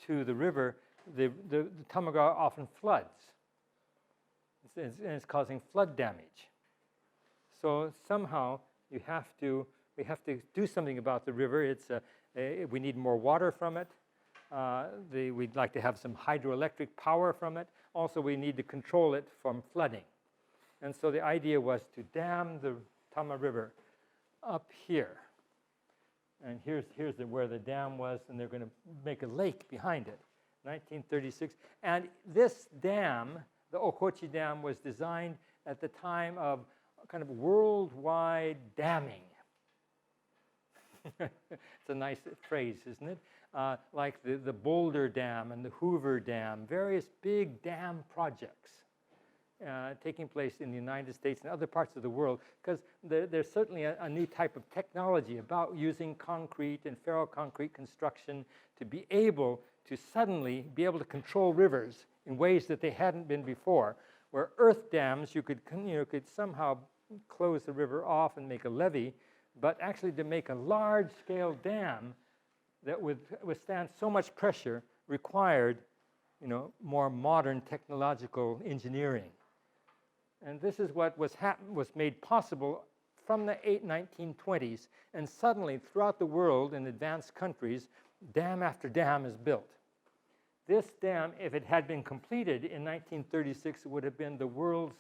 to the river, the Tamagawa often floods. and it's causing flood damage. So somehow we have to do something about the river. We need more water from it. We'd like to have some hydroelectric power from it. Also, we need to control it from flooding. And so the idea was to dam the Tama River up here. And here's where the dam was, and they're going to make a lake behind it, 1936. And this dam, the Okochi Dam, was designed at the time of kind of worldwide damming. It's a nice phrase, isn't it? Like the Boulder Dam and the Hoover Dam, various big dam projects taking place in the United States and other parts of the world, because there's certainly a new type of technology about using concrete and ferroconcrete construction to be able to suddenly be able to control rivers in ways that they hadn't been before, where earth dams you could somehow close the river off and make a levee, but actually to make a large-scale dam that would withstand so much pressure required, more modern technological engineering. And this is what was made possible from the 1920s, and suddenly throughout the world in advanced countries, dam after dam is built. This dam, if it had been completed in 1936, would have been the world's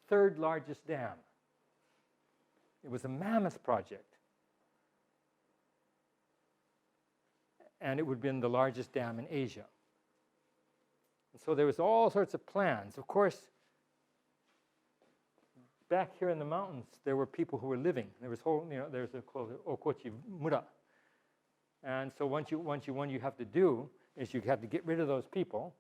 third largest dam. It was a mammoth project. And it would have been the largest dam in Asia. And so there was all sorts of plans. Of course, back here in the mountains, there were people who were living. There was there's called Okochi Mura. And so what you have to do is you have to get rid of those people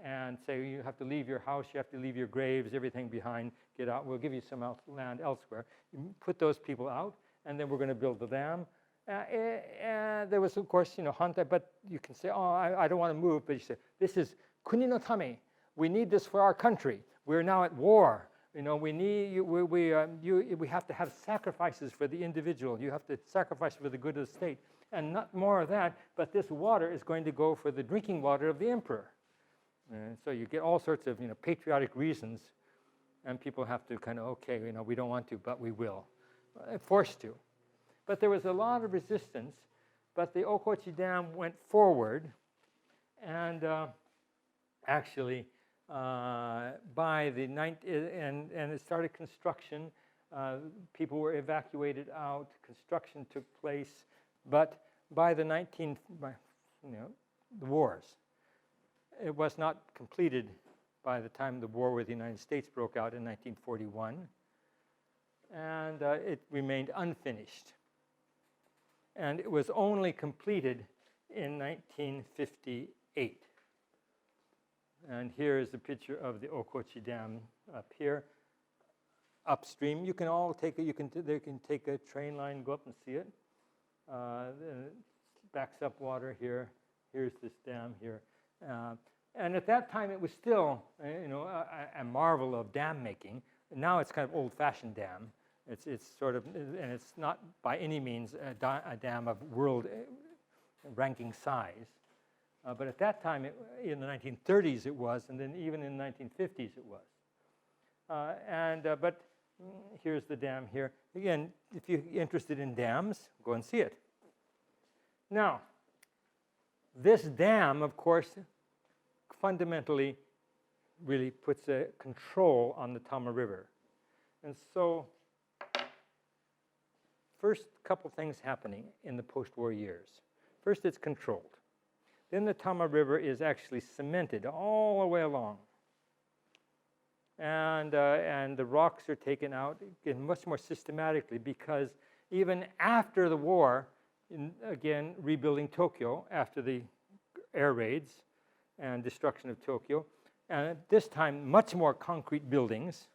and say you have to leave your house, you have to leave your graves, everything behind, get out. We'll give you some land elsewhere. You put those people out, and then we're going to build the dam. There was, of course, Hanta, but you can say, oh, I don't want to move. But you say, this is kuni no tame. We need this for our country. We're now at war. We have to have sacrifices for the individual. You have to sacrifice for the good of the state. And not more of that, but this water is going to go for the drinking water of the emperor. And so you get all sorts of patriotic reasons, and people have to kind of, okay, we don't want to, but we will. Forced to. But there was a lot of resistance, but the Okochi Dam went forward, and actually by the and it started construction. People were evacuated out. Construction took place, but by the the wars, it was not completed by the time the war with the United States broke out in 1941, and it remained unfinished. And it was only completed in 1958. And here is a picture of the Okochi Dam up here, upstream. You can all take it. They can take a train line, go up and see it. It backs up water here. Here's this dam here. And at that time, it was still, a marvel of dam making. Now it's kind of old-fashioned dam. It's sort of, and it's not by any means a dam of world ranking size. But at that time, in the 1930s it was, and then even in the 1950s it was. But here's the dam here. Again, if you're interested in dams, go and see it. Now, this dam, of course, fundamentally really puts a control on the Tama River. And so, first couple things happening in the post-war years. First, it's controlled. Then the Tama River is actually cemented all the way along. And the rocks are taken out again much more systematically, because even after the war, again, rebuilding Tokyo after the air raids and destruction of Tokyo, and at this time much more concrete buildings,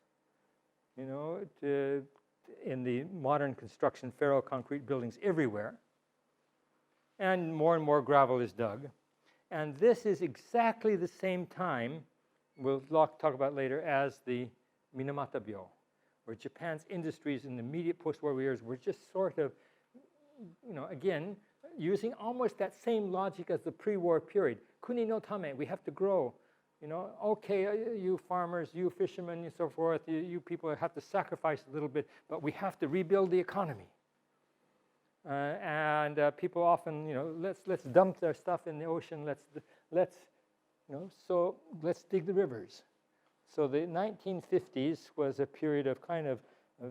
in the modern construction, ferroconcrete buildings everywhere, and more gravel is dug. And this is exactly the same time, we'll talk about later, as the Minamata-byo, where Japan's industries in the immediate post-war years were just sort of, again, using almost that same logic as the pre-war period. Kuni no tame, we have to grow. You know, okay, you farmers, you fishermen, and so forth, you people have to sacrifice a little bit, but we have to rebuild the economy. And people often, you know, let's dump their stuff in the ocean. Let's dig the rivers. So the 1950s was a period of kind of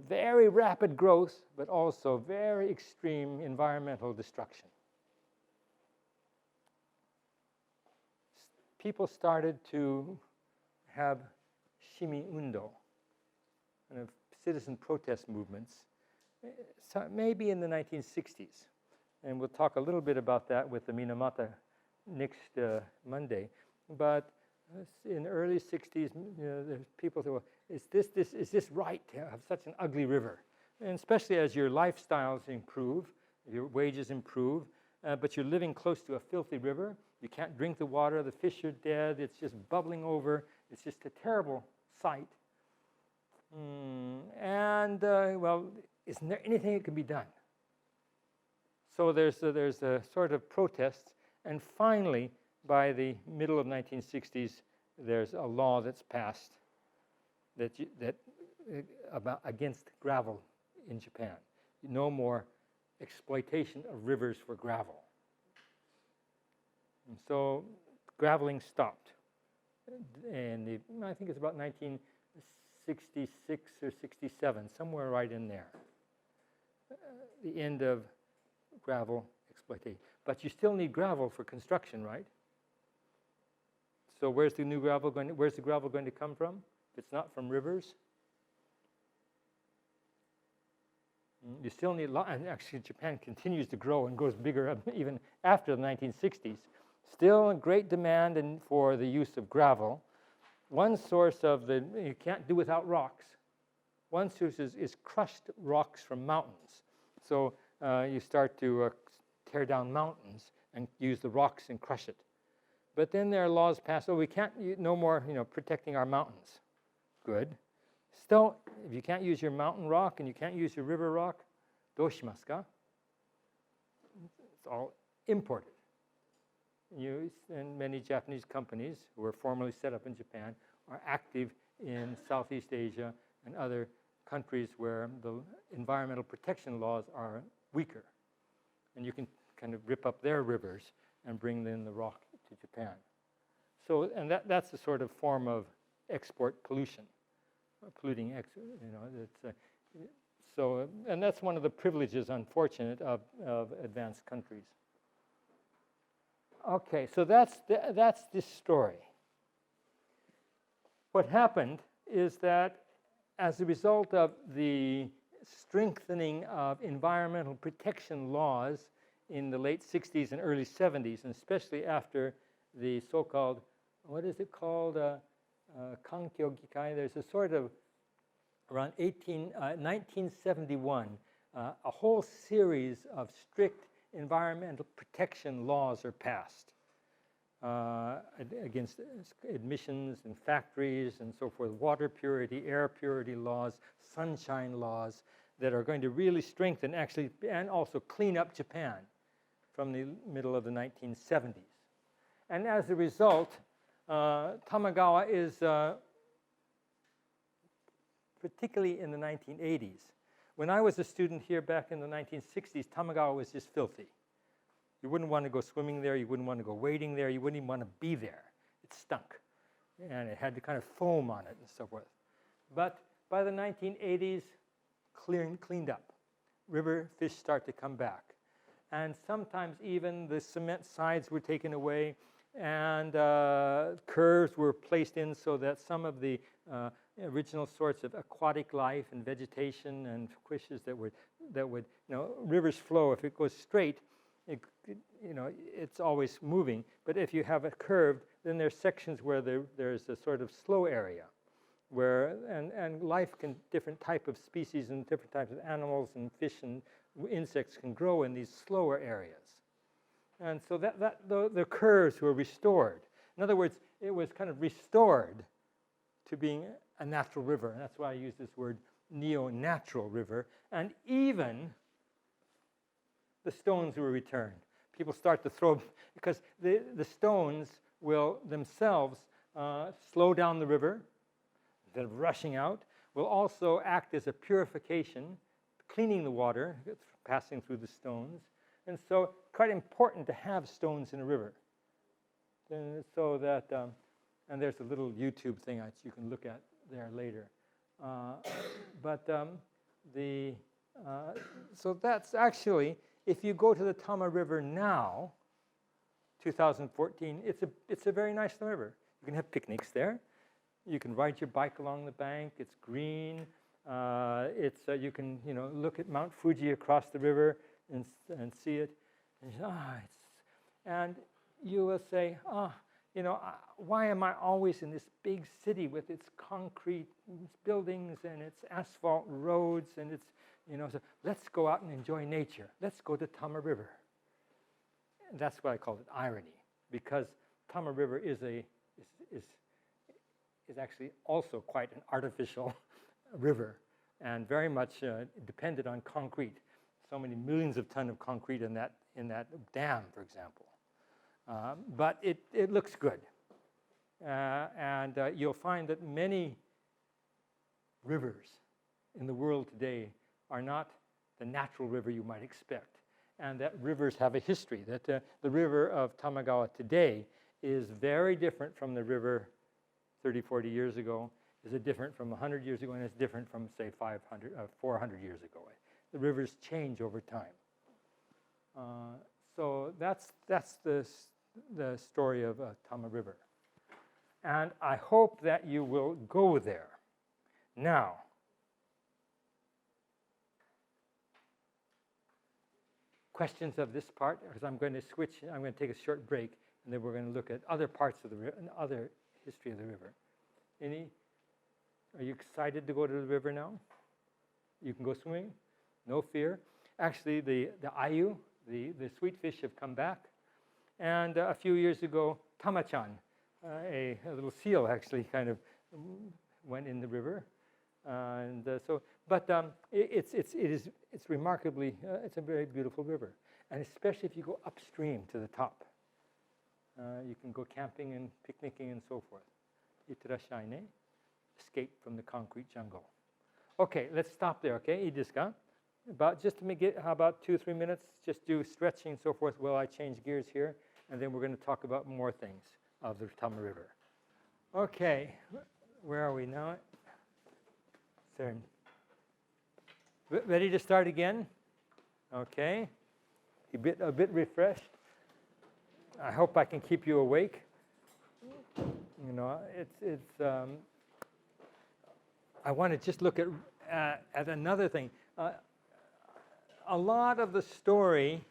very rapid growth, but also very extreme environmental destruction. People started to have shimi undo, kind of citizen protest movements, maybe in the 1960s. And we'll talk a little bit about that with the Minamata next Monday. But in the early 60s, people thought, well, is this right to have such an ugly river? And especially as your lifestyles improve, your wages improve, but you're living close to a filthy river. You can't drink the water, the fish are dead, it's just bubbling over. It's just a terrible sight. Well, isn't there anything that can be done? So there's a sort of protest, and finally, by the middle of 1960s, there's a law that's passed against gravel in Japan. No more exploitation of rivers for gravel. And so graveling stopped. And I think it's about 1966 or 67, somewhere right in there. The end of gravel exploitation. But you still need gravel for construction, right? So where's the gravel going to come from? If it's not from rivers? You still need a lot, and actually Japan continues to grow and grows bigger even after the 1960s. Still a great demand for the use of gravel. One source you can't do without rocks. One source is crushed rocks from mountains. So you start to tear down mountains and use the rocks and crush it. But then there are laws passed, we can't, no more, protecting our mountains. Good. Still, if you can't use your mountain rock and you can't use your river rock, doshimasu ka? It's all imported. And many Japanese companies who were formerly set up in Japan are active in Southeast Asia and other countries where the environmental protection laws are weaker. And you can kind of rip up their rivers and bring in the rock to Japan. So, and that's a sort of form of export pollution, polluting, and that's one of the privileges, unfortunate, of advanced countries. Okay, so that's this story. What happened is that as a result of the strengthening of environmental protection laws in the late 60s and early 70s, and especially after the so-called, what is it called, Kankyo Gikai, there's a sort of, around 1971, a whole series of strict environmental protection laws are passed against emissions in factories and so forth, water purity, air purity laws, sunshine laws that are going to really strengthen actually and also clean up Japan from the middle of the 1970s. And as a result, Tamagawa is, particularly in the 1980s, when I was a student here back in the 1960s, Tamagawa was just filthy. You wouldn't want to go swimming there, you wouldn't want to go wading there, you wouldn't even want to be there. It stunk, and it had the kind of foam on it and so forth. But by the 1980s, cleaned up. River fish start to come back. And sometimes even the cement sides were taken away, and curves were placed in so that some of the original sorts of aquatic life and vegetation and fishes that would rivers flow. If it goes straight, it's always moving. But if you have it curved, then there's sections where there's a sort of slow area, where and life can, different type of species and different types of animals and fish and insects can grow in these slower areas. And so the curves were restored. In other words, it was kind of restored to being a natural river. And that's why I use this word neo-natural river. And even the stones were returned. People start to throw, because the stones will themselves slow down the river instead of rushing out. Will also act as a purification, cleaning the water, passing through the stones. And so quite important to have stones in a river. And so that, and there's a little YouTube thing that you can look at there later. So that's actually, if you go to the Tama River now, 2014, it's a very nice river. You can have picnics there. You can ride your bike along the bank. It's green. You can look at Mount Fuji across the river and see it. And you will say, why am I always in this big city with its concrete buildings and its asphalt roads and its, so let's go out and enjoy nature. Let's go to Tama River. And that's why I call it irony, because Tama River is actually also quite an artificial river and very much dependent on concrete. So many millions of tons of concrete in that dam, for example. But it looks good. And you'll find that many rivers in the world today are not the natural river you might expect. And that rivers have a history, that the river of Tamagawa today is very different from the river 30, 40 years ago, is it different from 100 years ago, and it's different from, say, 400 years ago. The rivers change over time. So that's the story of Tama River. And I hope that you will go there. Now, questions of this part, because I'm going to switch, I'm going to take a short break, and then we're going to look at other parts of the river, and other history of the river. Are you excited to go to the river now? You can go swimming, no fear. Actually, the ayu, the sweet fish, have come back. And a few years ago, Tama-chan, a little seal, actually kind of went in the river. It's remarkably, it's a very beautiful river. And especially if you go upstream to the top. You can go camping and picnicking and so forth. Itarashai ne. Escape from the concrete jungle. Okay, let's stop there, okay? Ii desu ka? How about 2-3 minutes? Just do stretching and so forth while I change gears here. And then we're going to talk about more things of the Tama River. Okay, where are we now? Ready to start again? Okay. A bit refreshed. I hope I can keep you awake. I want to just look at another thing. A lot of the story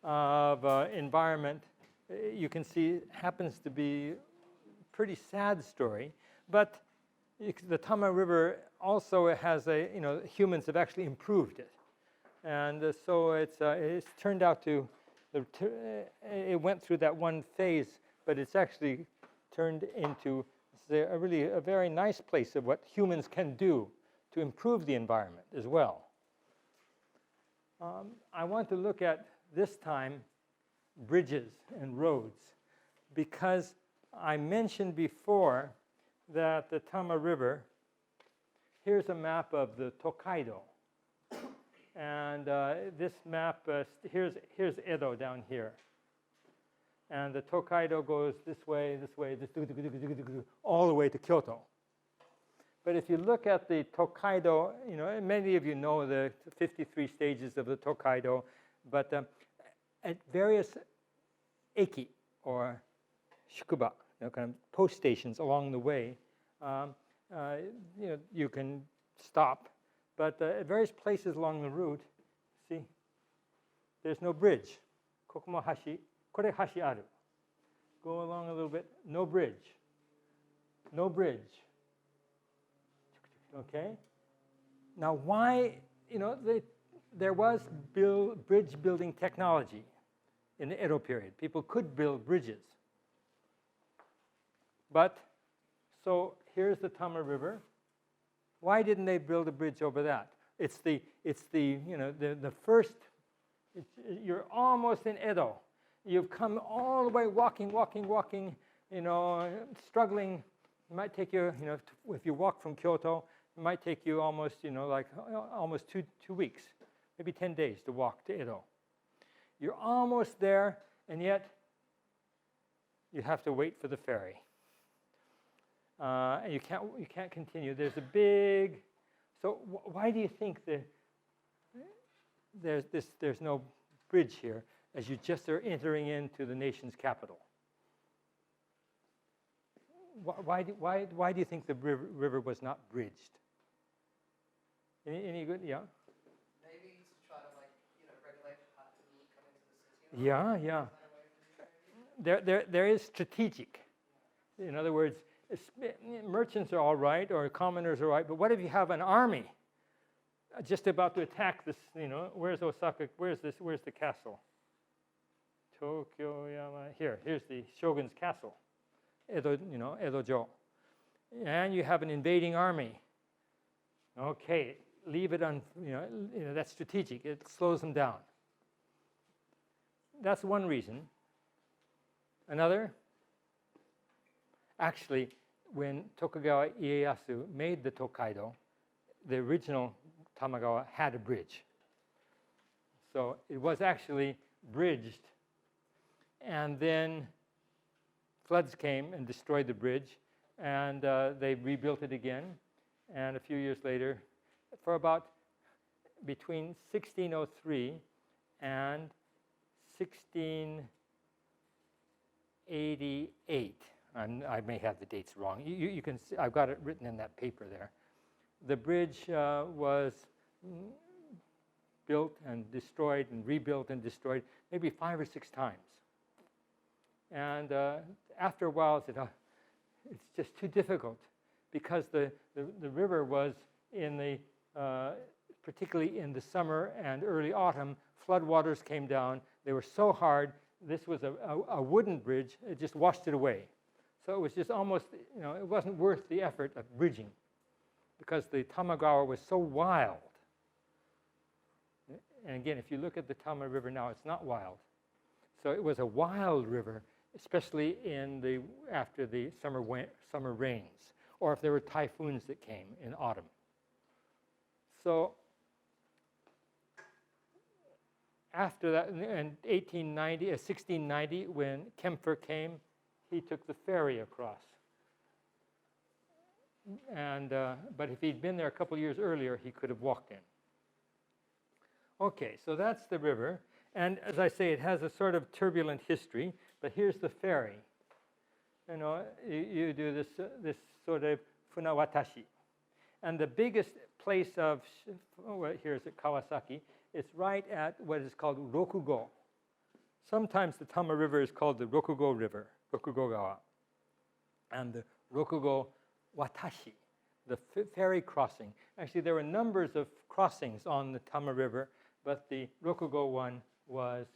of environment, you can see, happens to be a pretty sad story. But the Tama River also has humans have actually improved it. And so it's turned out to, it went through that one phase, but it's actually turned into a very nice place of what humans can do to improve the environment as well. I want to look at, this time, bridges and roads, because I mentioned before that the Tama River, here's a map of the Tokaido. And this map, here's Edo down here. And the Tokaido goes this way, all the way to Kyoto. But if you look at the Tokaido, many of you know the 53 stages of the Tokaido, but at various eki, or shukuba, kind of post stations along the way, you can stop. But at various places along the route, see, there's no bridge. Kokumo hashi, kore hashi aru. Go along a little bit, no bridge. No bridge. Okay? Now why, there was bridge building technology in the Edo period. People could build bridges. But, so here's the Tama River. Why didn't they build a bridge over that? It's the first, you're almost in Edo. You've come all the way walking, struggling. It might take you, if you walk from Kyoto, it might take you almost, almost two weeks, maybe 10 days to walk to Edo. You're almost there, and yet you have to wait for the ferry. And you can't continue. There's a big. So why do you think there's no bridge here as you just are entering into the nation's capital? Why do you think the river was not bridged? Any good? Yeah. Maybe to try to regulate who would come into the city. Yeah. There is strategic. In other words, merchants are all right, or commoners are all right, but what if you have an army just about to attack this? Where's Osaka? Where's the castle? Tokyo Yama. Here's the shogun's castle. Edo-jo. And you have an invading army. Okay, leave it on, that's strategic. It slows them down. That's one reason. Another, actually, when Tokugawa Ieyasu made the Tokaido, the original Tamagawa had a bridge. So it was actually bridged, and then floods came and destroyed the bridge, and they rebuilt it again. And a few years later, for about between 1603 and 1688, I may have the dates wrong. You can see, I've got it written in that paper there. The bridge was built and destroyed and rebuilt and destroyed maybe 5 or 6 times. And after a while, it's just too difficult, because the river was particularly in the summer and early autumn, floodwaters came down. They were so hard. This was a wooden bridge. It just washed it away. So it was just almost, it wasn't worth the effort of bridging, because the Tamagawa was so wild. And again, if you look at the Tama River now, it's not wild. So it was a wild river, especially after the summer rains, or if there were typhoons that came in autumn. So after that, in 1690, when Kempfer came, he took the ferry across. And but if he'd been there a couple years earlier, he could have walked in. Okay, so that's the river. And as I say, it has a sort of turbulent history, but here's the ferry. You do this sort of funawatashi. And the biggest place here is at Kawasaki. It's right at what is called Rokugo. Sometimes the Tama River is called the Rokugo River, Rokugo-gawa. And the Rokugo Watashi, the ferry crossing. Actually, there were numbers of crossings on the Tama River, but the Rokugo one was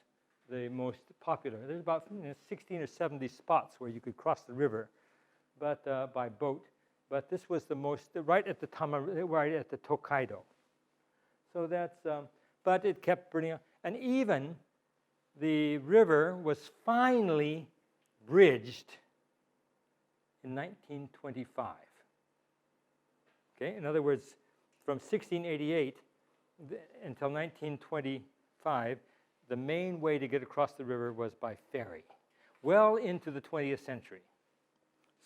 the most popular. There's about 16 or 70 spots where you could cross the river, but by boat. But this was the most, right at the Tokaido. So that's, but it kept burning up. And even the river was finally bridged in 1925. Okay, in other words, from 1688 until 1925, the main way to get across the river was by ferry, well into the 20th century.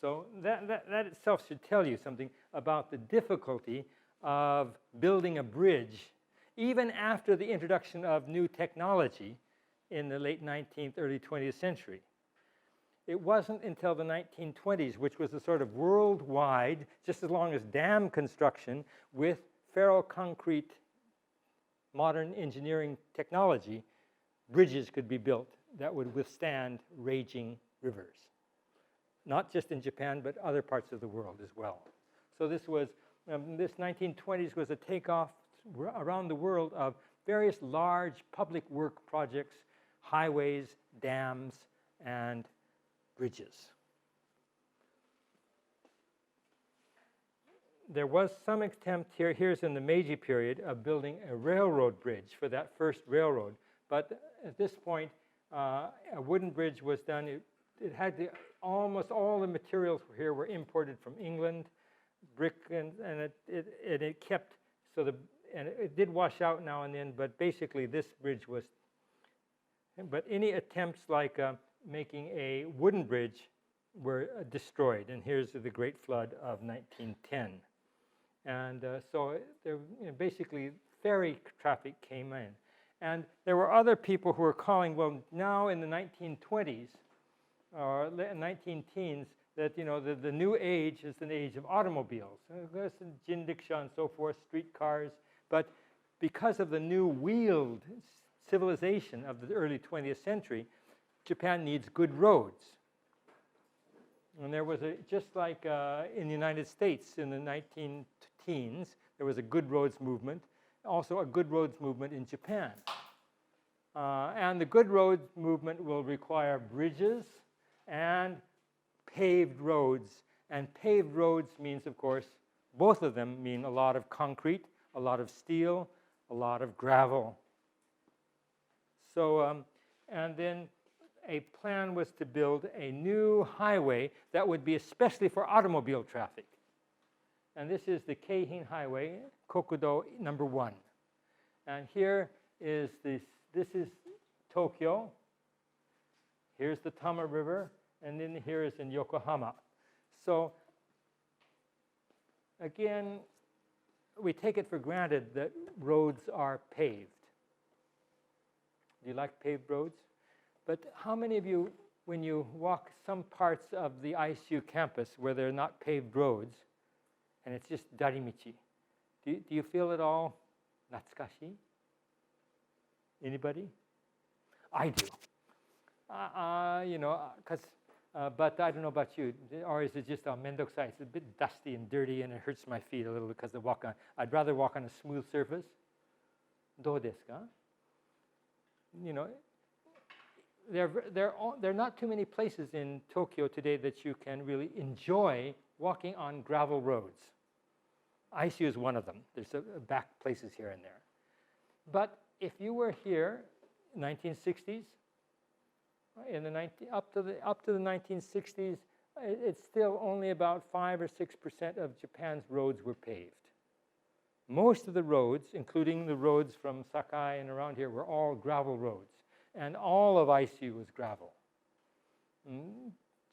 So that itself should tell you something about the difficulty of building a bridge, even after the introduction of new technology in the late 19th, early 20th century. It wasn't until the 1920s, which was a sort of worldwide, just as long as dam construction with ferroconcrete modern engineering technology, bridges could be built that would withstand raging rivers. Not just in Japan, but other parts of the world as well. So this 1920s was a takeoff around the world of various large public work projects, highways, dams, and bridges. There was some attempt here's in the Meiji period, of building a railroad bridge for that first railroad. But at this point, a wooden bridge was done. It had to almost all the materials here were imported from England, brick, and it kept, so and it did wash out now and then, but basically this bridge was, but any attempts like making a wooden bridge were destroyed. And here's the Great Flood of 1910. And so there, basically ferry traffic came in. And there were other people who were calling, well, now in the 1920s, or 19-teens, that the new age is an age of automobiles. There's jinrickshaw and so forth, streetcars. But because of the new wheeled civilization of the early 20th century, Japan needs good roads. And there was just like in the United States in the 19-teens, there was a good roads movement, also a good roads movement in Japan. And the good roads movement will require bridges and paved roads. And paved roads means, of course, both of them mean a lot of concrete, a lot of steel, a lot of gravel. So, and then a plan was to build a new highway that would be especially for automobile traffic. And this is the Keihin Highway, Kokudo number 1. And here is this is Tokyo. Here's the Tama River, and then here is in Yokohama. So again, we take it for granted that roads are paved. Do you like paved roads? But how many of you, when you walk some parts of the ISU campus where they're not paved roads, and it's just darimichi, do you feel it all natsukashi? Anybody? I do. But I don't know about you. Or is it just mendokusai? It's a bit dusty and dirty, and it hurts my feet a little because I'd rather walk on a smooth surface. どうですか? There are not too many places in Tokyo today that you can really enjoy walking on gravel roads. ISU is one of them. There's back places here and there. But if you were here, 1960s, up to the 1960s, it's still only about 5 or 6% of Japan's roads were paved. Most of the roads, including the roads from Sakai and around here, were all gravel roads. And all of ISU was gravel.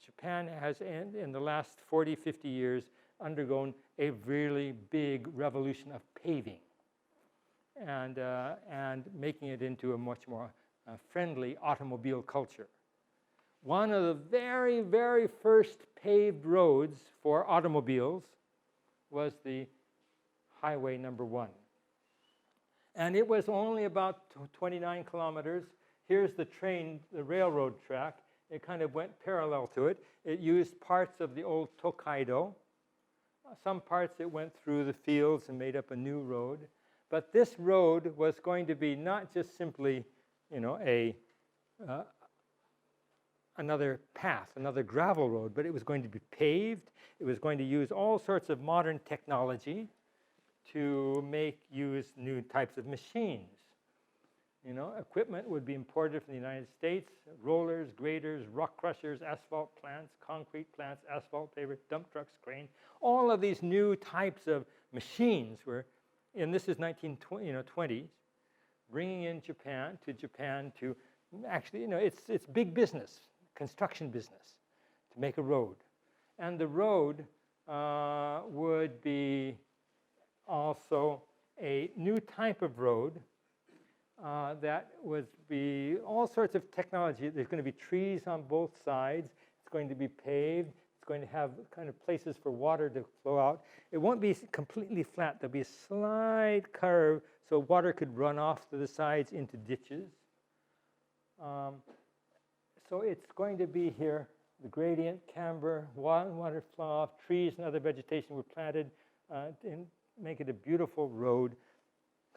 Japan has, in the last 40, 50 years, undergone a really big revolution of paving and making it into a much more friendly automobile culture. One of the very, very first paved roads for automobiles was the Highway number 1. And it was only about 29 kilometers. Here's the railroad track. It kind of went parallel to it. It used parts of the old Tokaido. Some parts it went through the fields and made up a new road. But this road was going to be not just simply, another path, another gravel road, but it was going to be paved. It was going to use all sorts of modern technology to use new types of machines. Equipment would be imported from the United States: rollers, graders, rock crushers, asphalt plants, concrete plants, asphalt pavers, dump trucks, cranes. All of these new types of machines were, and this is 1920s, bringing in Japan to actually, it's big business, construction business, to make a road. And the road would be also a new type of road that would be all sorts of technology. There's going to be trees on both sides. It's going to be paved. It's going to have kind of places for water to flow out. It won't be completely flat. There'll be a slight curve so water could run off to the sides into ditches. So it's going to be here, the gradient, camber, water flow off, trees and other vegetation were planted and make it a beautiful road,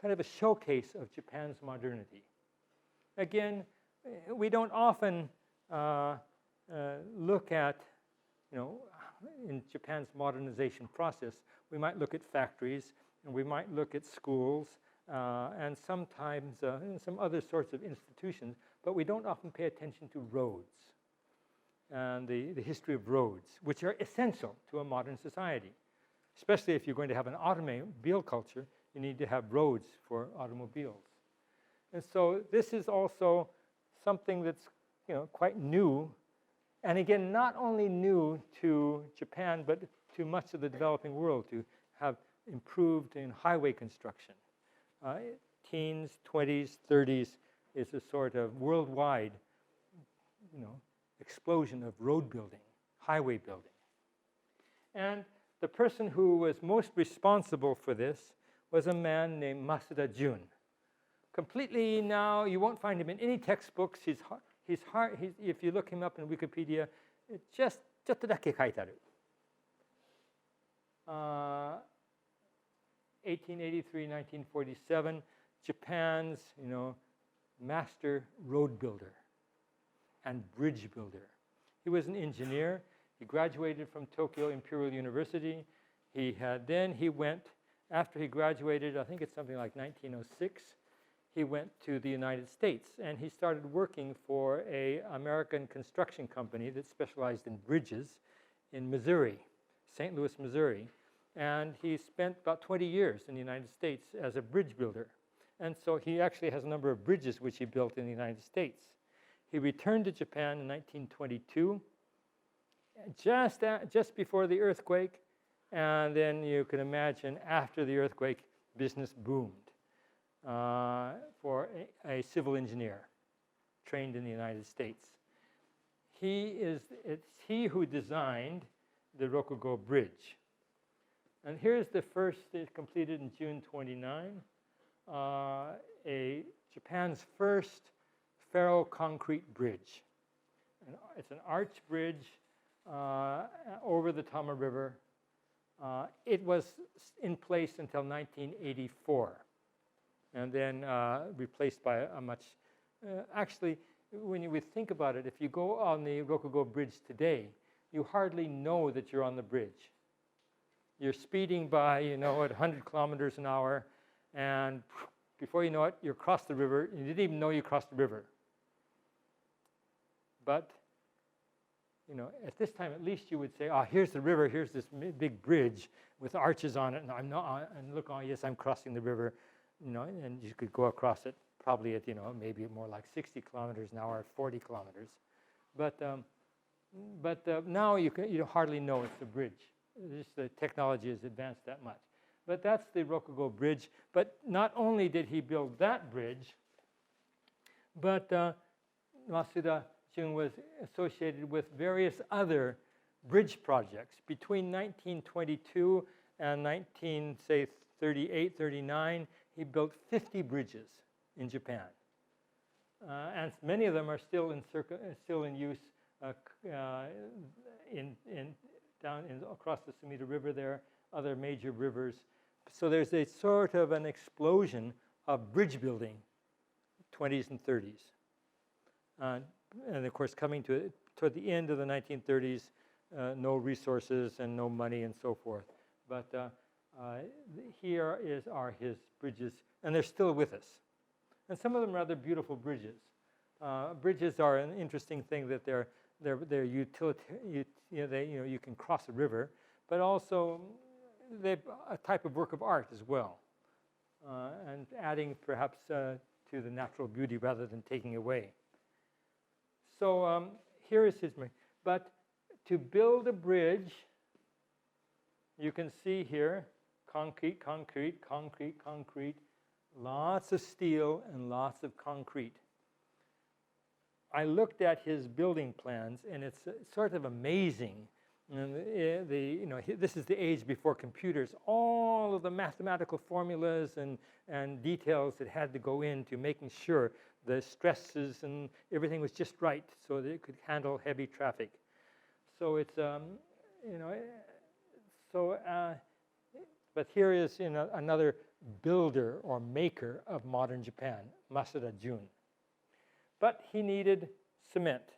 kind of a showcase of Japan's modernity. Again, we don't often look at, in Japan's modernization process, we might look at factories, and we might look at schools, and sometimes some other sorts of institutions, but we don't often pay attention to roads. and the history of roads, which are essential to a modern society. Especially if you're going to have an automobile culture, you need to have roads for automobiles. And so this is also something that's quite new, and again, not only new to Japan, but to much of the developing world, to have improved in highway construction. Teens, 20s, 30s is a sort of worldwide, explosion of road building, highway building. And the person who was most responsible for this was a man named Masuda Jun. Completely now, you won't find him in any textbooks. He's if you look him up in Wikipedia, it's just ちょっとだけ書いてある。1883, 1947, Japan's, master road builder and bridge builder. He was an engineer. He graduated from Tokyo Imperial University. Then he went, after he graduated, I think it's something like 1906, he went to the United States, and he started working for an American construction company that specialized in bridges in Missouri, St. Louis, Missouri. And he spent about 20 years in the United States as a bridge builder. And so he actually has a number of bridges which he built in the United States. He returned to Japan in 1922, just before the earthquake. And then you can imagine after the earthquake, business boomed for a civil engineer trained in the United States. It's he who designed the Rokugo Bridge. And here's the first, it's completed in June 29, Japan's first ferro-concrete bridge. And it's an arch bridge over the Tama River. It was in place until 1984, and then replaced by a much, actually, when you think about it, if you go on the Rokugo Bridge today, you hardly know that you're on the bridge. You're speeding by, at 100 kilometers an hour, and before you know it, you're across the river. You didn't even know you crossed the river. But, at this time, at least you would say, here's the river, here's this big bridge with arches on it, and and look, yes, I'm crossing the river, and you could go across it probably at, maybe more like 60 kilometers an hour, 40 kilometers. But now you hardly know it's a bridge. Just the technology has advanced that much. But that's the Rokugo Bridge. But not only did he build that bridge, but Masuda Jun was associated with various other bridge projects. Between 1922 and 1938, 39, he built 50 bridges in Japan. And many of them are still in use across the Sumida River there, other major rivers. So there's a sort of an explosion of bridge building, 20s and 30s. And of course, coming toward the end of the 1930s, no resources and no money and so forth. But here are his bridges, and they're still with us. And some of them are rather beautiful bridges. Bridges are an interesting thing that they're utilitarian. You can cross a river, but also they're a type of work of art as well, and adding perhaps to the natural beauty rather than taking away. So here is his. But to build a bridge, you can see here concrete, concrete, concrete, concrete, lots of steel and lots of concrete. I looked at his building plans, and it's sort of amazing. And this is the age before computers. All of the mathematical formulas and details that had to go into making sure the stresses and everything was just right so that it could handle heavy traffic. So it's but here is another builder or maker of modern Japan, Masuda Jun. But he needed cement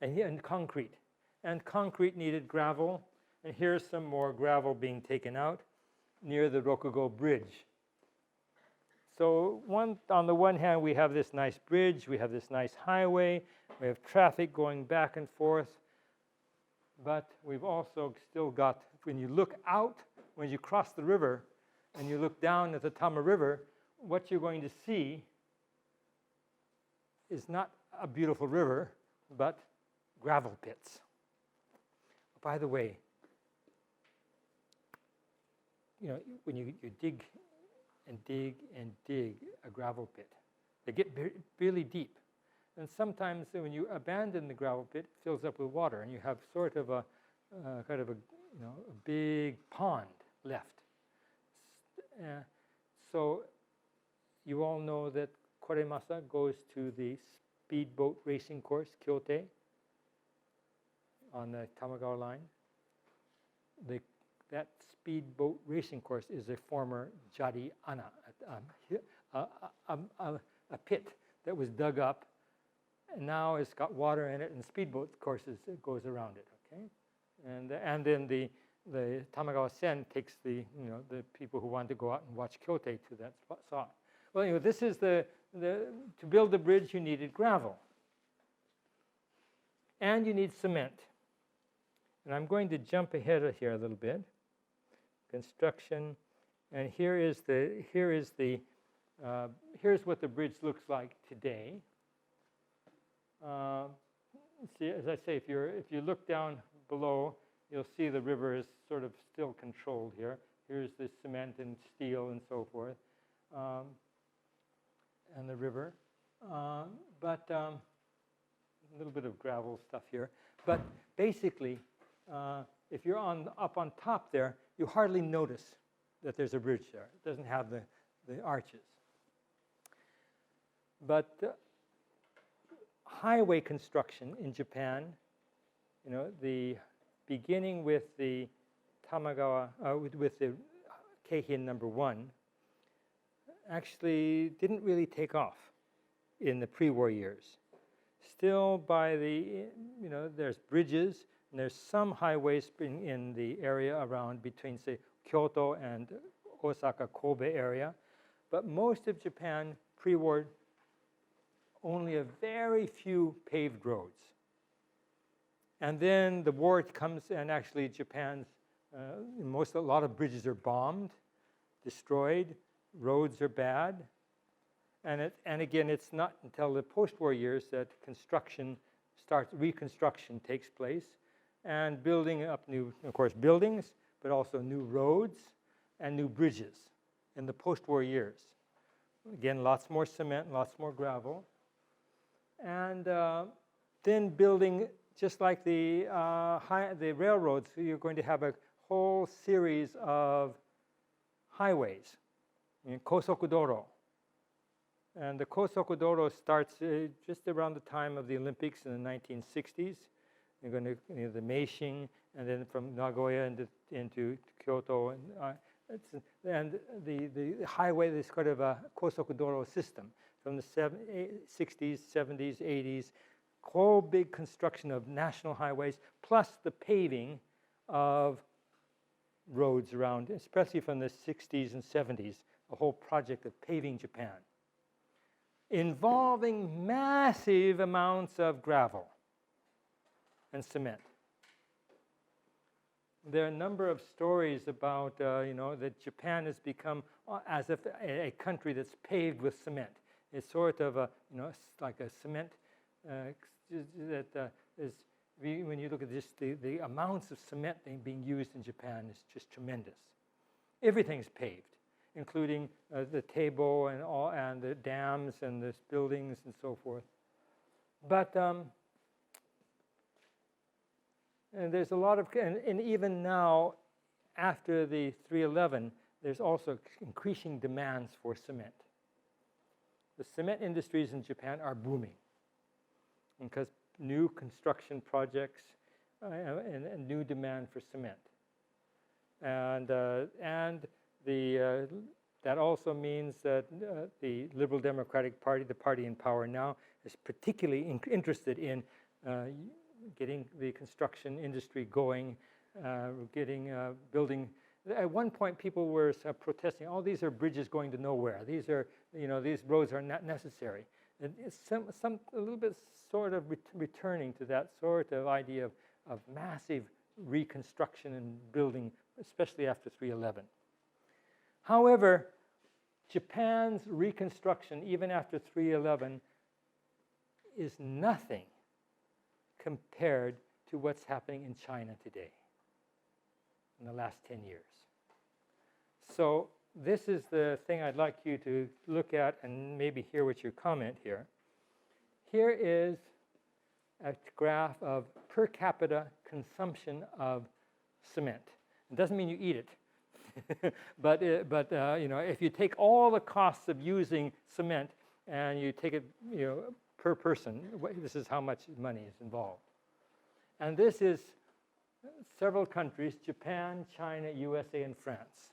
and concrete. And concrete needed gravel. And here's some more gravel being taken out near the Rokugo Bridge. So on the one hand, we have this nice bridge. We have this nice highway. We have traffic going back and forth. But we've also still got, when you look out, when you cross the river and you look down at the Tama River, what you're going to see is not a beautiful river, but gravel pits. By the way, when you dig and dig and dig a gravel pit, they get really deep. And sometimes when you abandon the gravel pit, it fills up with water, and you have sort of a kind of a big pond left. So you all know that Koremasa goes to the speedboat racing course, Kyote, on the Tamagawa line. That speedboat racing course is a former jari ana, a pit that was dug up, and now it's got water in it, and speedboat courses it goes around it. Okay, and then the Tamagawa Sen takes the people who want to go out and watch Kyote to that spot. Well, this is to build the bridge, you needed gravel, and you need cement. And I'm going to jump ahead of here a little bit. Construction, and here's what the bridge looks like today. See, as I say, if you look down below, you'll see the river is sort of still controlled here. Here's the cement and steel and so forth, and the river. But a little bit of gravel stuff here. But basically, if you're up on top there, you hardly notice that there's a bridge there. It doesn't have the arches. But highway construction in Japan, the beginning with the Tamagawa, with the Keihin number 1, actually didn't really take off in the pre-war years. Still by there's bridges, and there's some highways in the area around between, say, Kyoto and Osaka, Kobe area. But most of Japan pre-war, only a very few paved roads. And then the war comes, and actually Japan's, a lot of bridges are bombed, destroyed, roads are bad. And again, it's not until the post-war years that reconstruction takes place, and building up new, of course, buildings, but also new roads and new bridges in the post-war years. Again, lots more cement, lots more gravel. And then building, just like the railroads, so you're going to have a whole series of highways, Kosokudoro. And the Kosokudoro starts just around the time of the Olympics in the 1960s. You're going to the Meishin, and then from Nagoya into Kyoto, and the highway is kind of a Kosokudoro system from the 60s, 70s, 80s. Whole big construction of national highways, plus the paving of roads around, especially from the 60s and 70s. A whole project of paving Japan, involving massive amounts of gravel and cement. There are a number of stories about, that Japan has become as if a country that's paved with cement. It's sort of like a cement that is, when you look at this, the amounts of cement being used in Japan is just tremendous. Everything's paved, including the table and the dams and the buildings and so forth. But and there's a lot of, and even now, after the 311, there's also increasing demands for cement. The cement industries in Japan are booming because new construction projects and new demand for cement. And that also means that the Liberal Democratic Party, the party in power now, is particularly interested in getting the construction industry going, building. At one point, people were protesting, "Oh, these are bridges going to nowhere. These roads are not necessary." It's a little bit sort of returning to that sort of idea of massive reconstruction and building, especially after 3/11. However, Japan's reconstruction, even after 3/11, is nothing compared to what's happening in China today in the last 10 years. So this is the thing I'd like you to look at and maybe hear what your comment here. Here is a graph of per capita consumption of cement. It doesn't mean you eat it. but if you take all the costs of using cement and you take it per person, this is how much money is involved. And this is several countries: Japan, China, USA, and France.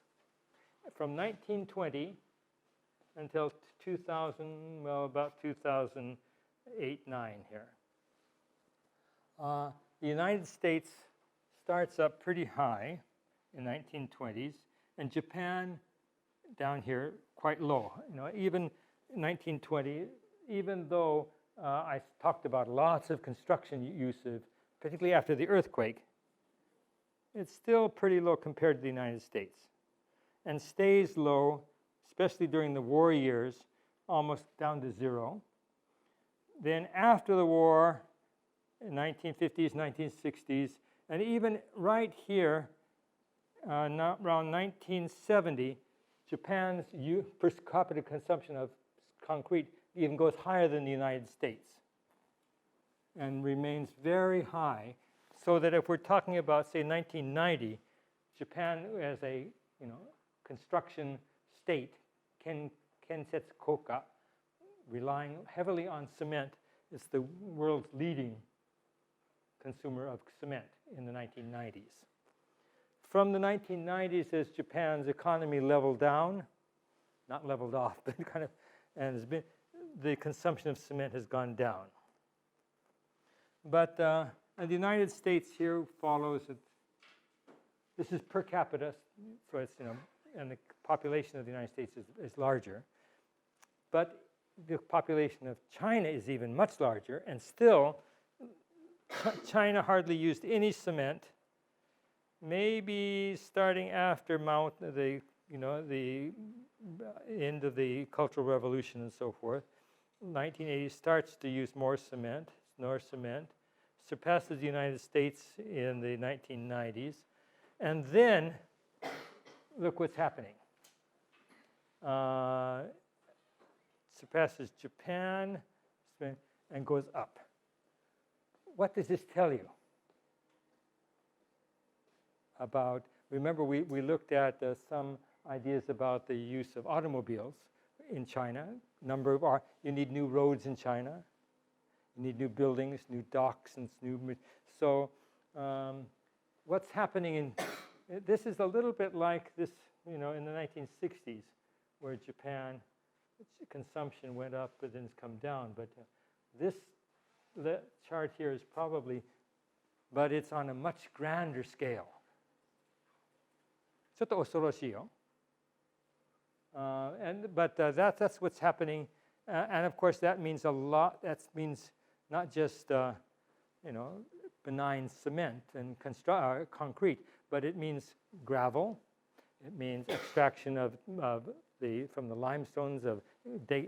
From 1920 until 2000, well, about 2008-9 here. The United States starts up pretty high in 1920s, and Japan down here quite low. Even 1920, even though I talked about lots of construction uses, particularly after the earthquake, it's still pretty low compared to the United States, and stays low, especially during the war years, almost down to zero. Then after the war, in 1950s, 1960s, and even right here, around 1970, Japan's per capita consumption of concrete even goes higher than the United States and remains very high, so that if we're talking about, say, 1990, Japan as a construction state, Kensetsu Koka, relying heavily on cement, is the world's leading consumer of cement in the 1990s. From the 1990s, as Japan's economy leveled down, not leveled off, but the consumption of cement has gone down. But the United States here follows it. This is per capita, so it's and the population of the United States is larger. But the population of China is even much larger, and still, China hardly used any cement. Maybe starting after the end of the Cultural Revolution and so forth, 1980 starts to use more cement, surpasses the United States in the 1990s, and then look what's happening. Surpasses Japan and goes up. What does this tell you about? Remember, we looked at some ideas about the use of automobiles in China. You need new roads in China. You need new buildings, new docks, and so what's happening this is a little bit like this, in the 1960s, where Japan consumption went up but then it's come down. But the chart here is probably, but it's on a much grander scale. ちょっと恐ろしいよ。But that's what's happening, and of course that means a lot. That means not just benign cement and concrete, but it means gravel. It means extraction from the limestones of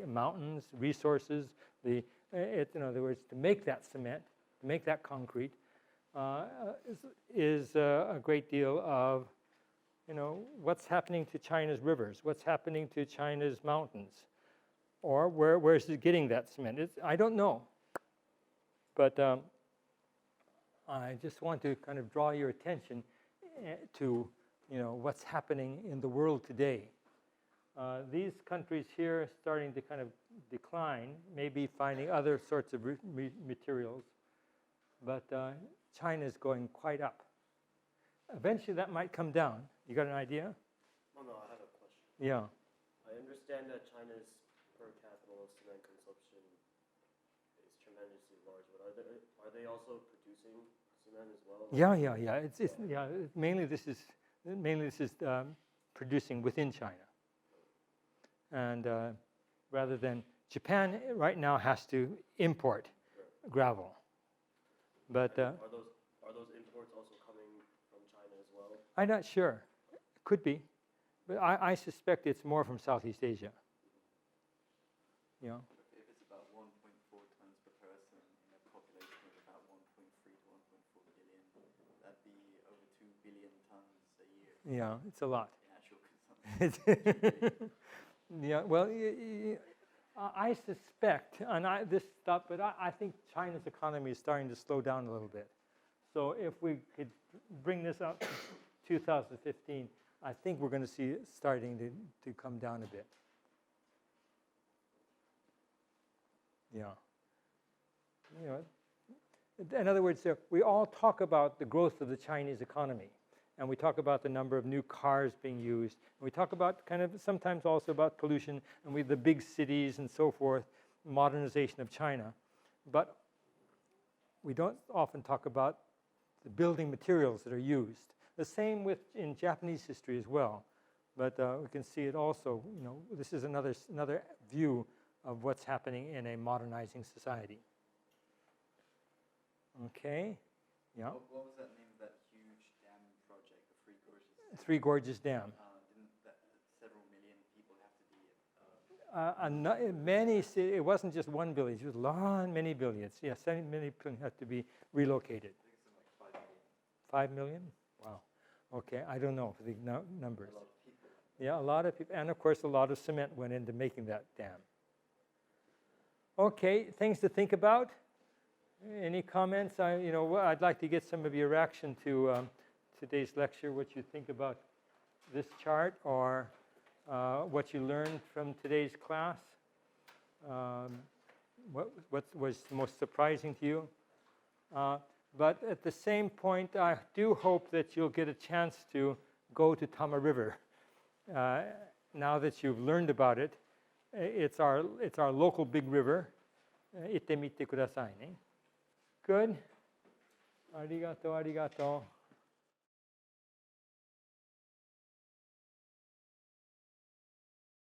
mountains, resources. In other words, to make that cement, to make that concrete, is a great deal of what's happening to China's rivers, what's happening to China's mountains, or where is it getting that cement? I don't know, but I just want to kind of draw your attention to what's happening in the world today. These countries here are starting to kind of decline, maybe finding other sorts of materials, but China is going quite up. Eventually that might come down. You got an idea? No, I have a question. Yeah. I understand that China's per capita cement consumption is tremendously large, but are they also producing cement as well? Yeah. Mainly this is producing within China, and rather than Japan right now has to import gravel. But Are those imports also coming from China as well? I'm not sure. Could be. But I suspect it's more from Southeast Asia. You know? If it's about 1.4 tons per person in a population of about 1.3 to 1.4 billion, that'd be over 2 billion tons a year Yeah, it's a lot. in actual consumption. Yeah, well, I suspect, and I think China's economy is starting to slow down a little bit. So if we could bring this up to 2015, I think we're going to see it starting to come down a bit. Yeah. You know, in other words, we all talk about the growth of the Chinese economy, and we talk about the number of new cars being used, and we talk about kind of sometimes also about pollution, and the big cities and so forth, modernization of China. But we don't often talk about the building materials that are used. The same in Japanese history as well. But we can see it also, you know, this is another view of what's happening in a modernizing society. Okay, yeah. What was that name of that huge dam project, the Three Gorges? Three Gorges Dam. Didn't several million people have to be? It wasn't just one village, it was many villages. Yes, many people have to be relocated. I think it's like 5 million. 5 million? Wow. Okay, I don't know the numbers. A lot of people. Yeah, a lot of people, and of course a lot of cement went into making that dam. Okay, things to think about. Any comments? I'd like to get some of your reaction to today's lecture, what you think about this chart, or what you learned from today's class. What was most surprising to you? But at the same point, I do hope that you'll get a chance to go to Tama River. Now that you've learned about it, it's our local big river. 行ってみてくださいね。Good. ありがとう。